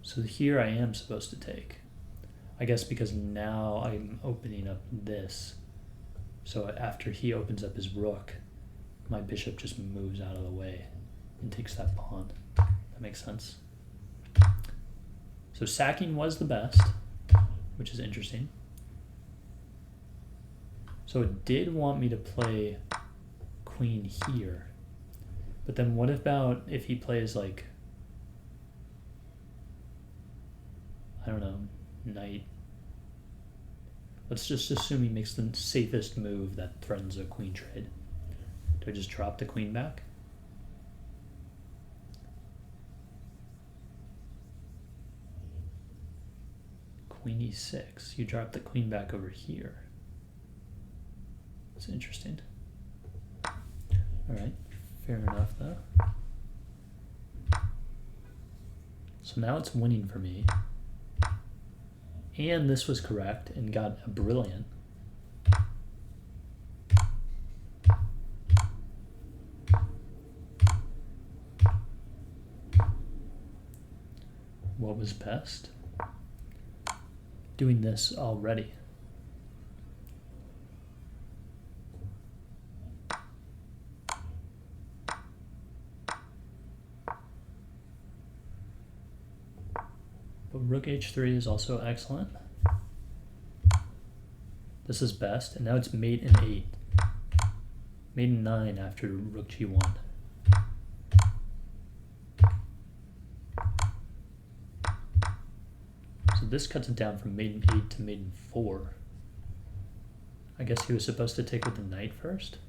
So here I am supposed to take. I guess because now I'm opening up this. So after he opens up his rook, my bishop just moves out of the way and takes that pawn. That makes sense. So sacking was the best, which is interesting. So it did want me to play queen here. But then what about if he plays like, I don't know, knight. Let's just assume he makes the safest move that threatens a queen trade. Do I just drop the queen back? Queen e6. You drop the queen back over here. That's interesting. All right, fair enough though. So now it's winning for me. And this was correct and got a brilliant. What was best? Doing this already. But rook h3 is also excellent. This is best, and now it's mate in 8. Mate in 9 after rook g1. So this cuts it down from mate in 8 to mate in 4. I guess he was supposed to take with the knight first.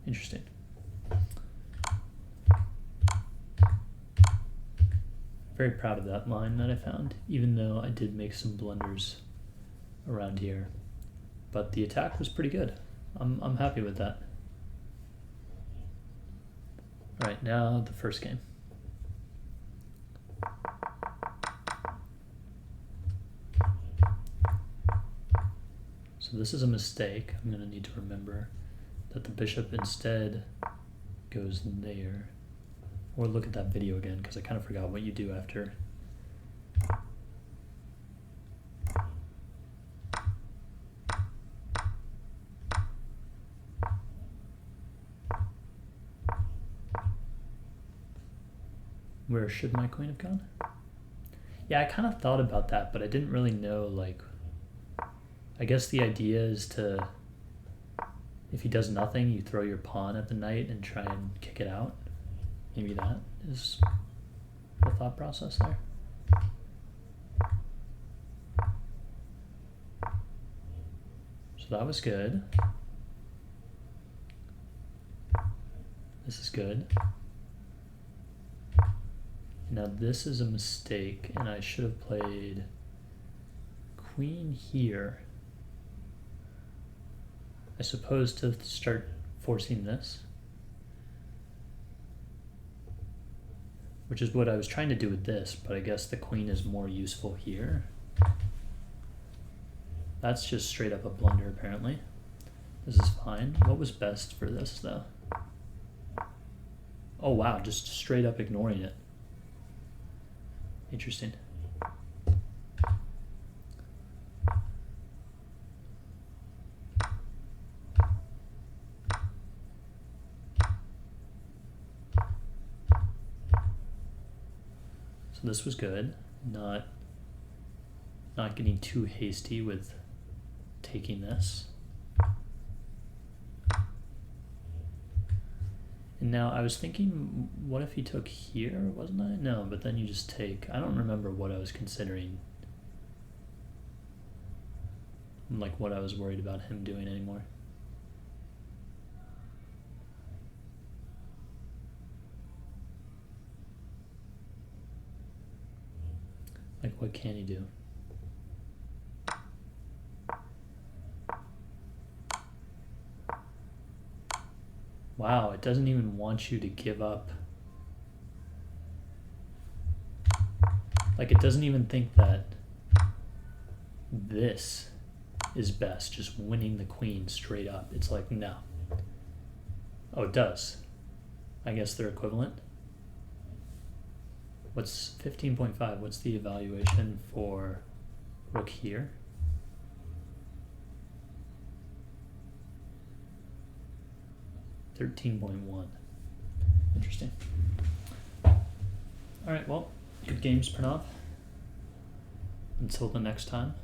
Interesting. Very proud of that line that I found, even though I did make some blunders around here. But the attack was pretty good. I'm happy with that. All right, now the first game. So this is a mistake. I'm going to need to remember that the bishop instead goes there. Or look at that video again, because I kind of forgot what you do after. Where should my queen have gone? Yeah, I kind of thought about that, but I didn't really know, like, I guess the idea is to, if he does nothing, you throw your pawn at the knight and try and kick it out. Maybe that is the thought process there. So that was good. This is good. Now this is a mistake, and I should have played queen here. I suppose to start forcing this, which is what I was trying to do with this, but I guess the queen is more useful here. That's just straight up a blunder, apparently. This is fine. What was best for this, though? Oh, wow, just straight up ignoring it. Interesting. So this was good. Not getting too hasty with taking this. And now I was thinking, what if he took here, wasn't I? No, but then you just take, I don't remember what I was considering, like what I was worried about him doing anymore. Like, what can he do? Wow, it doesn't even want you to give up. Like, it doesn't even think that this is best, just winning the queen straight up. It's like, no. Oh, it does. I guess they're equivalent. What's 15.5? What's the evaluation for rook here? $13.1. Interesting. All right, well, good games, Pranav. Until the next time.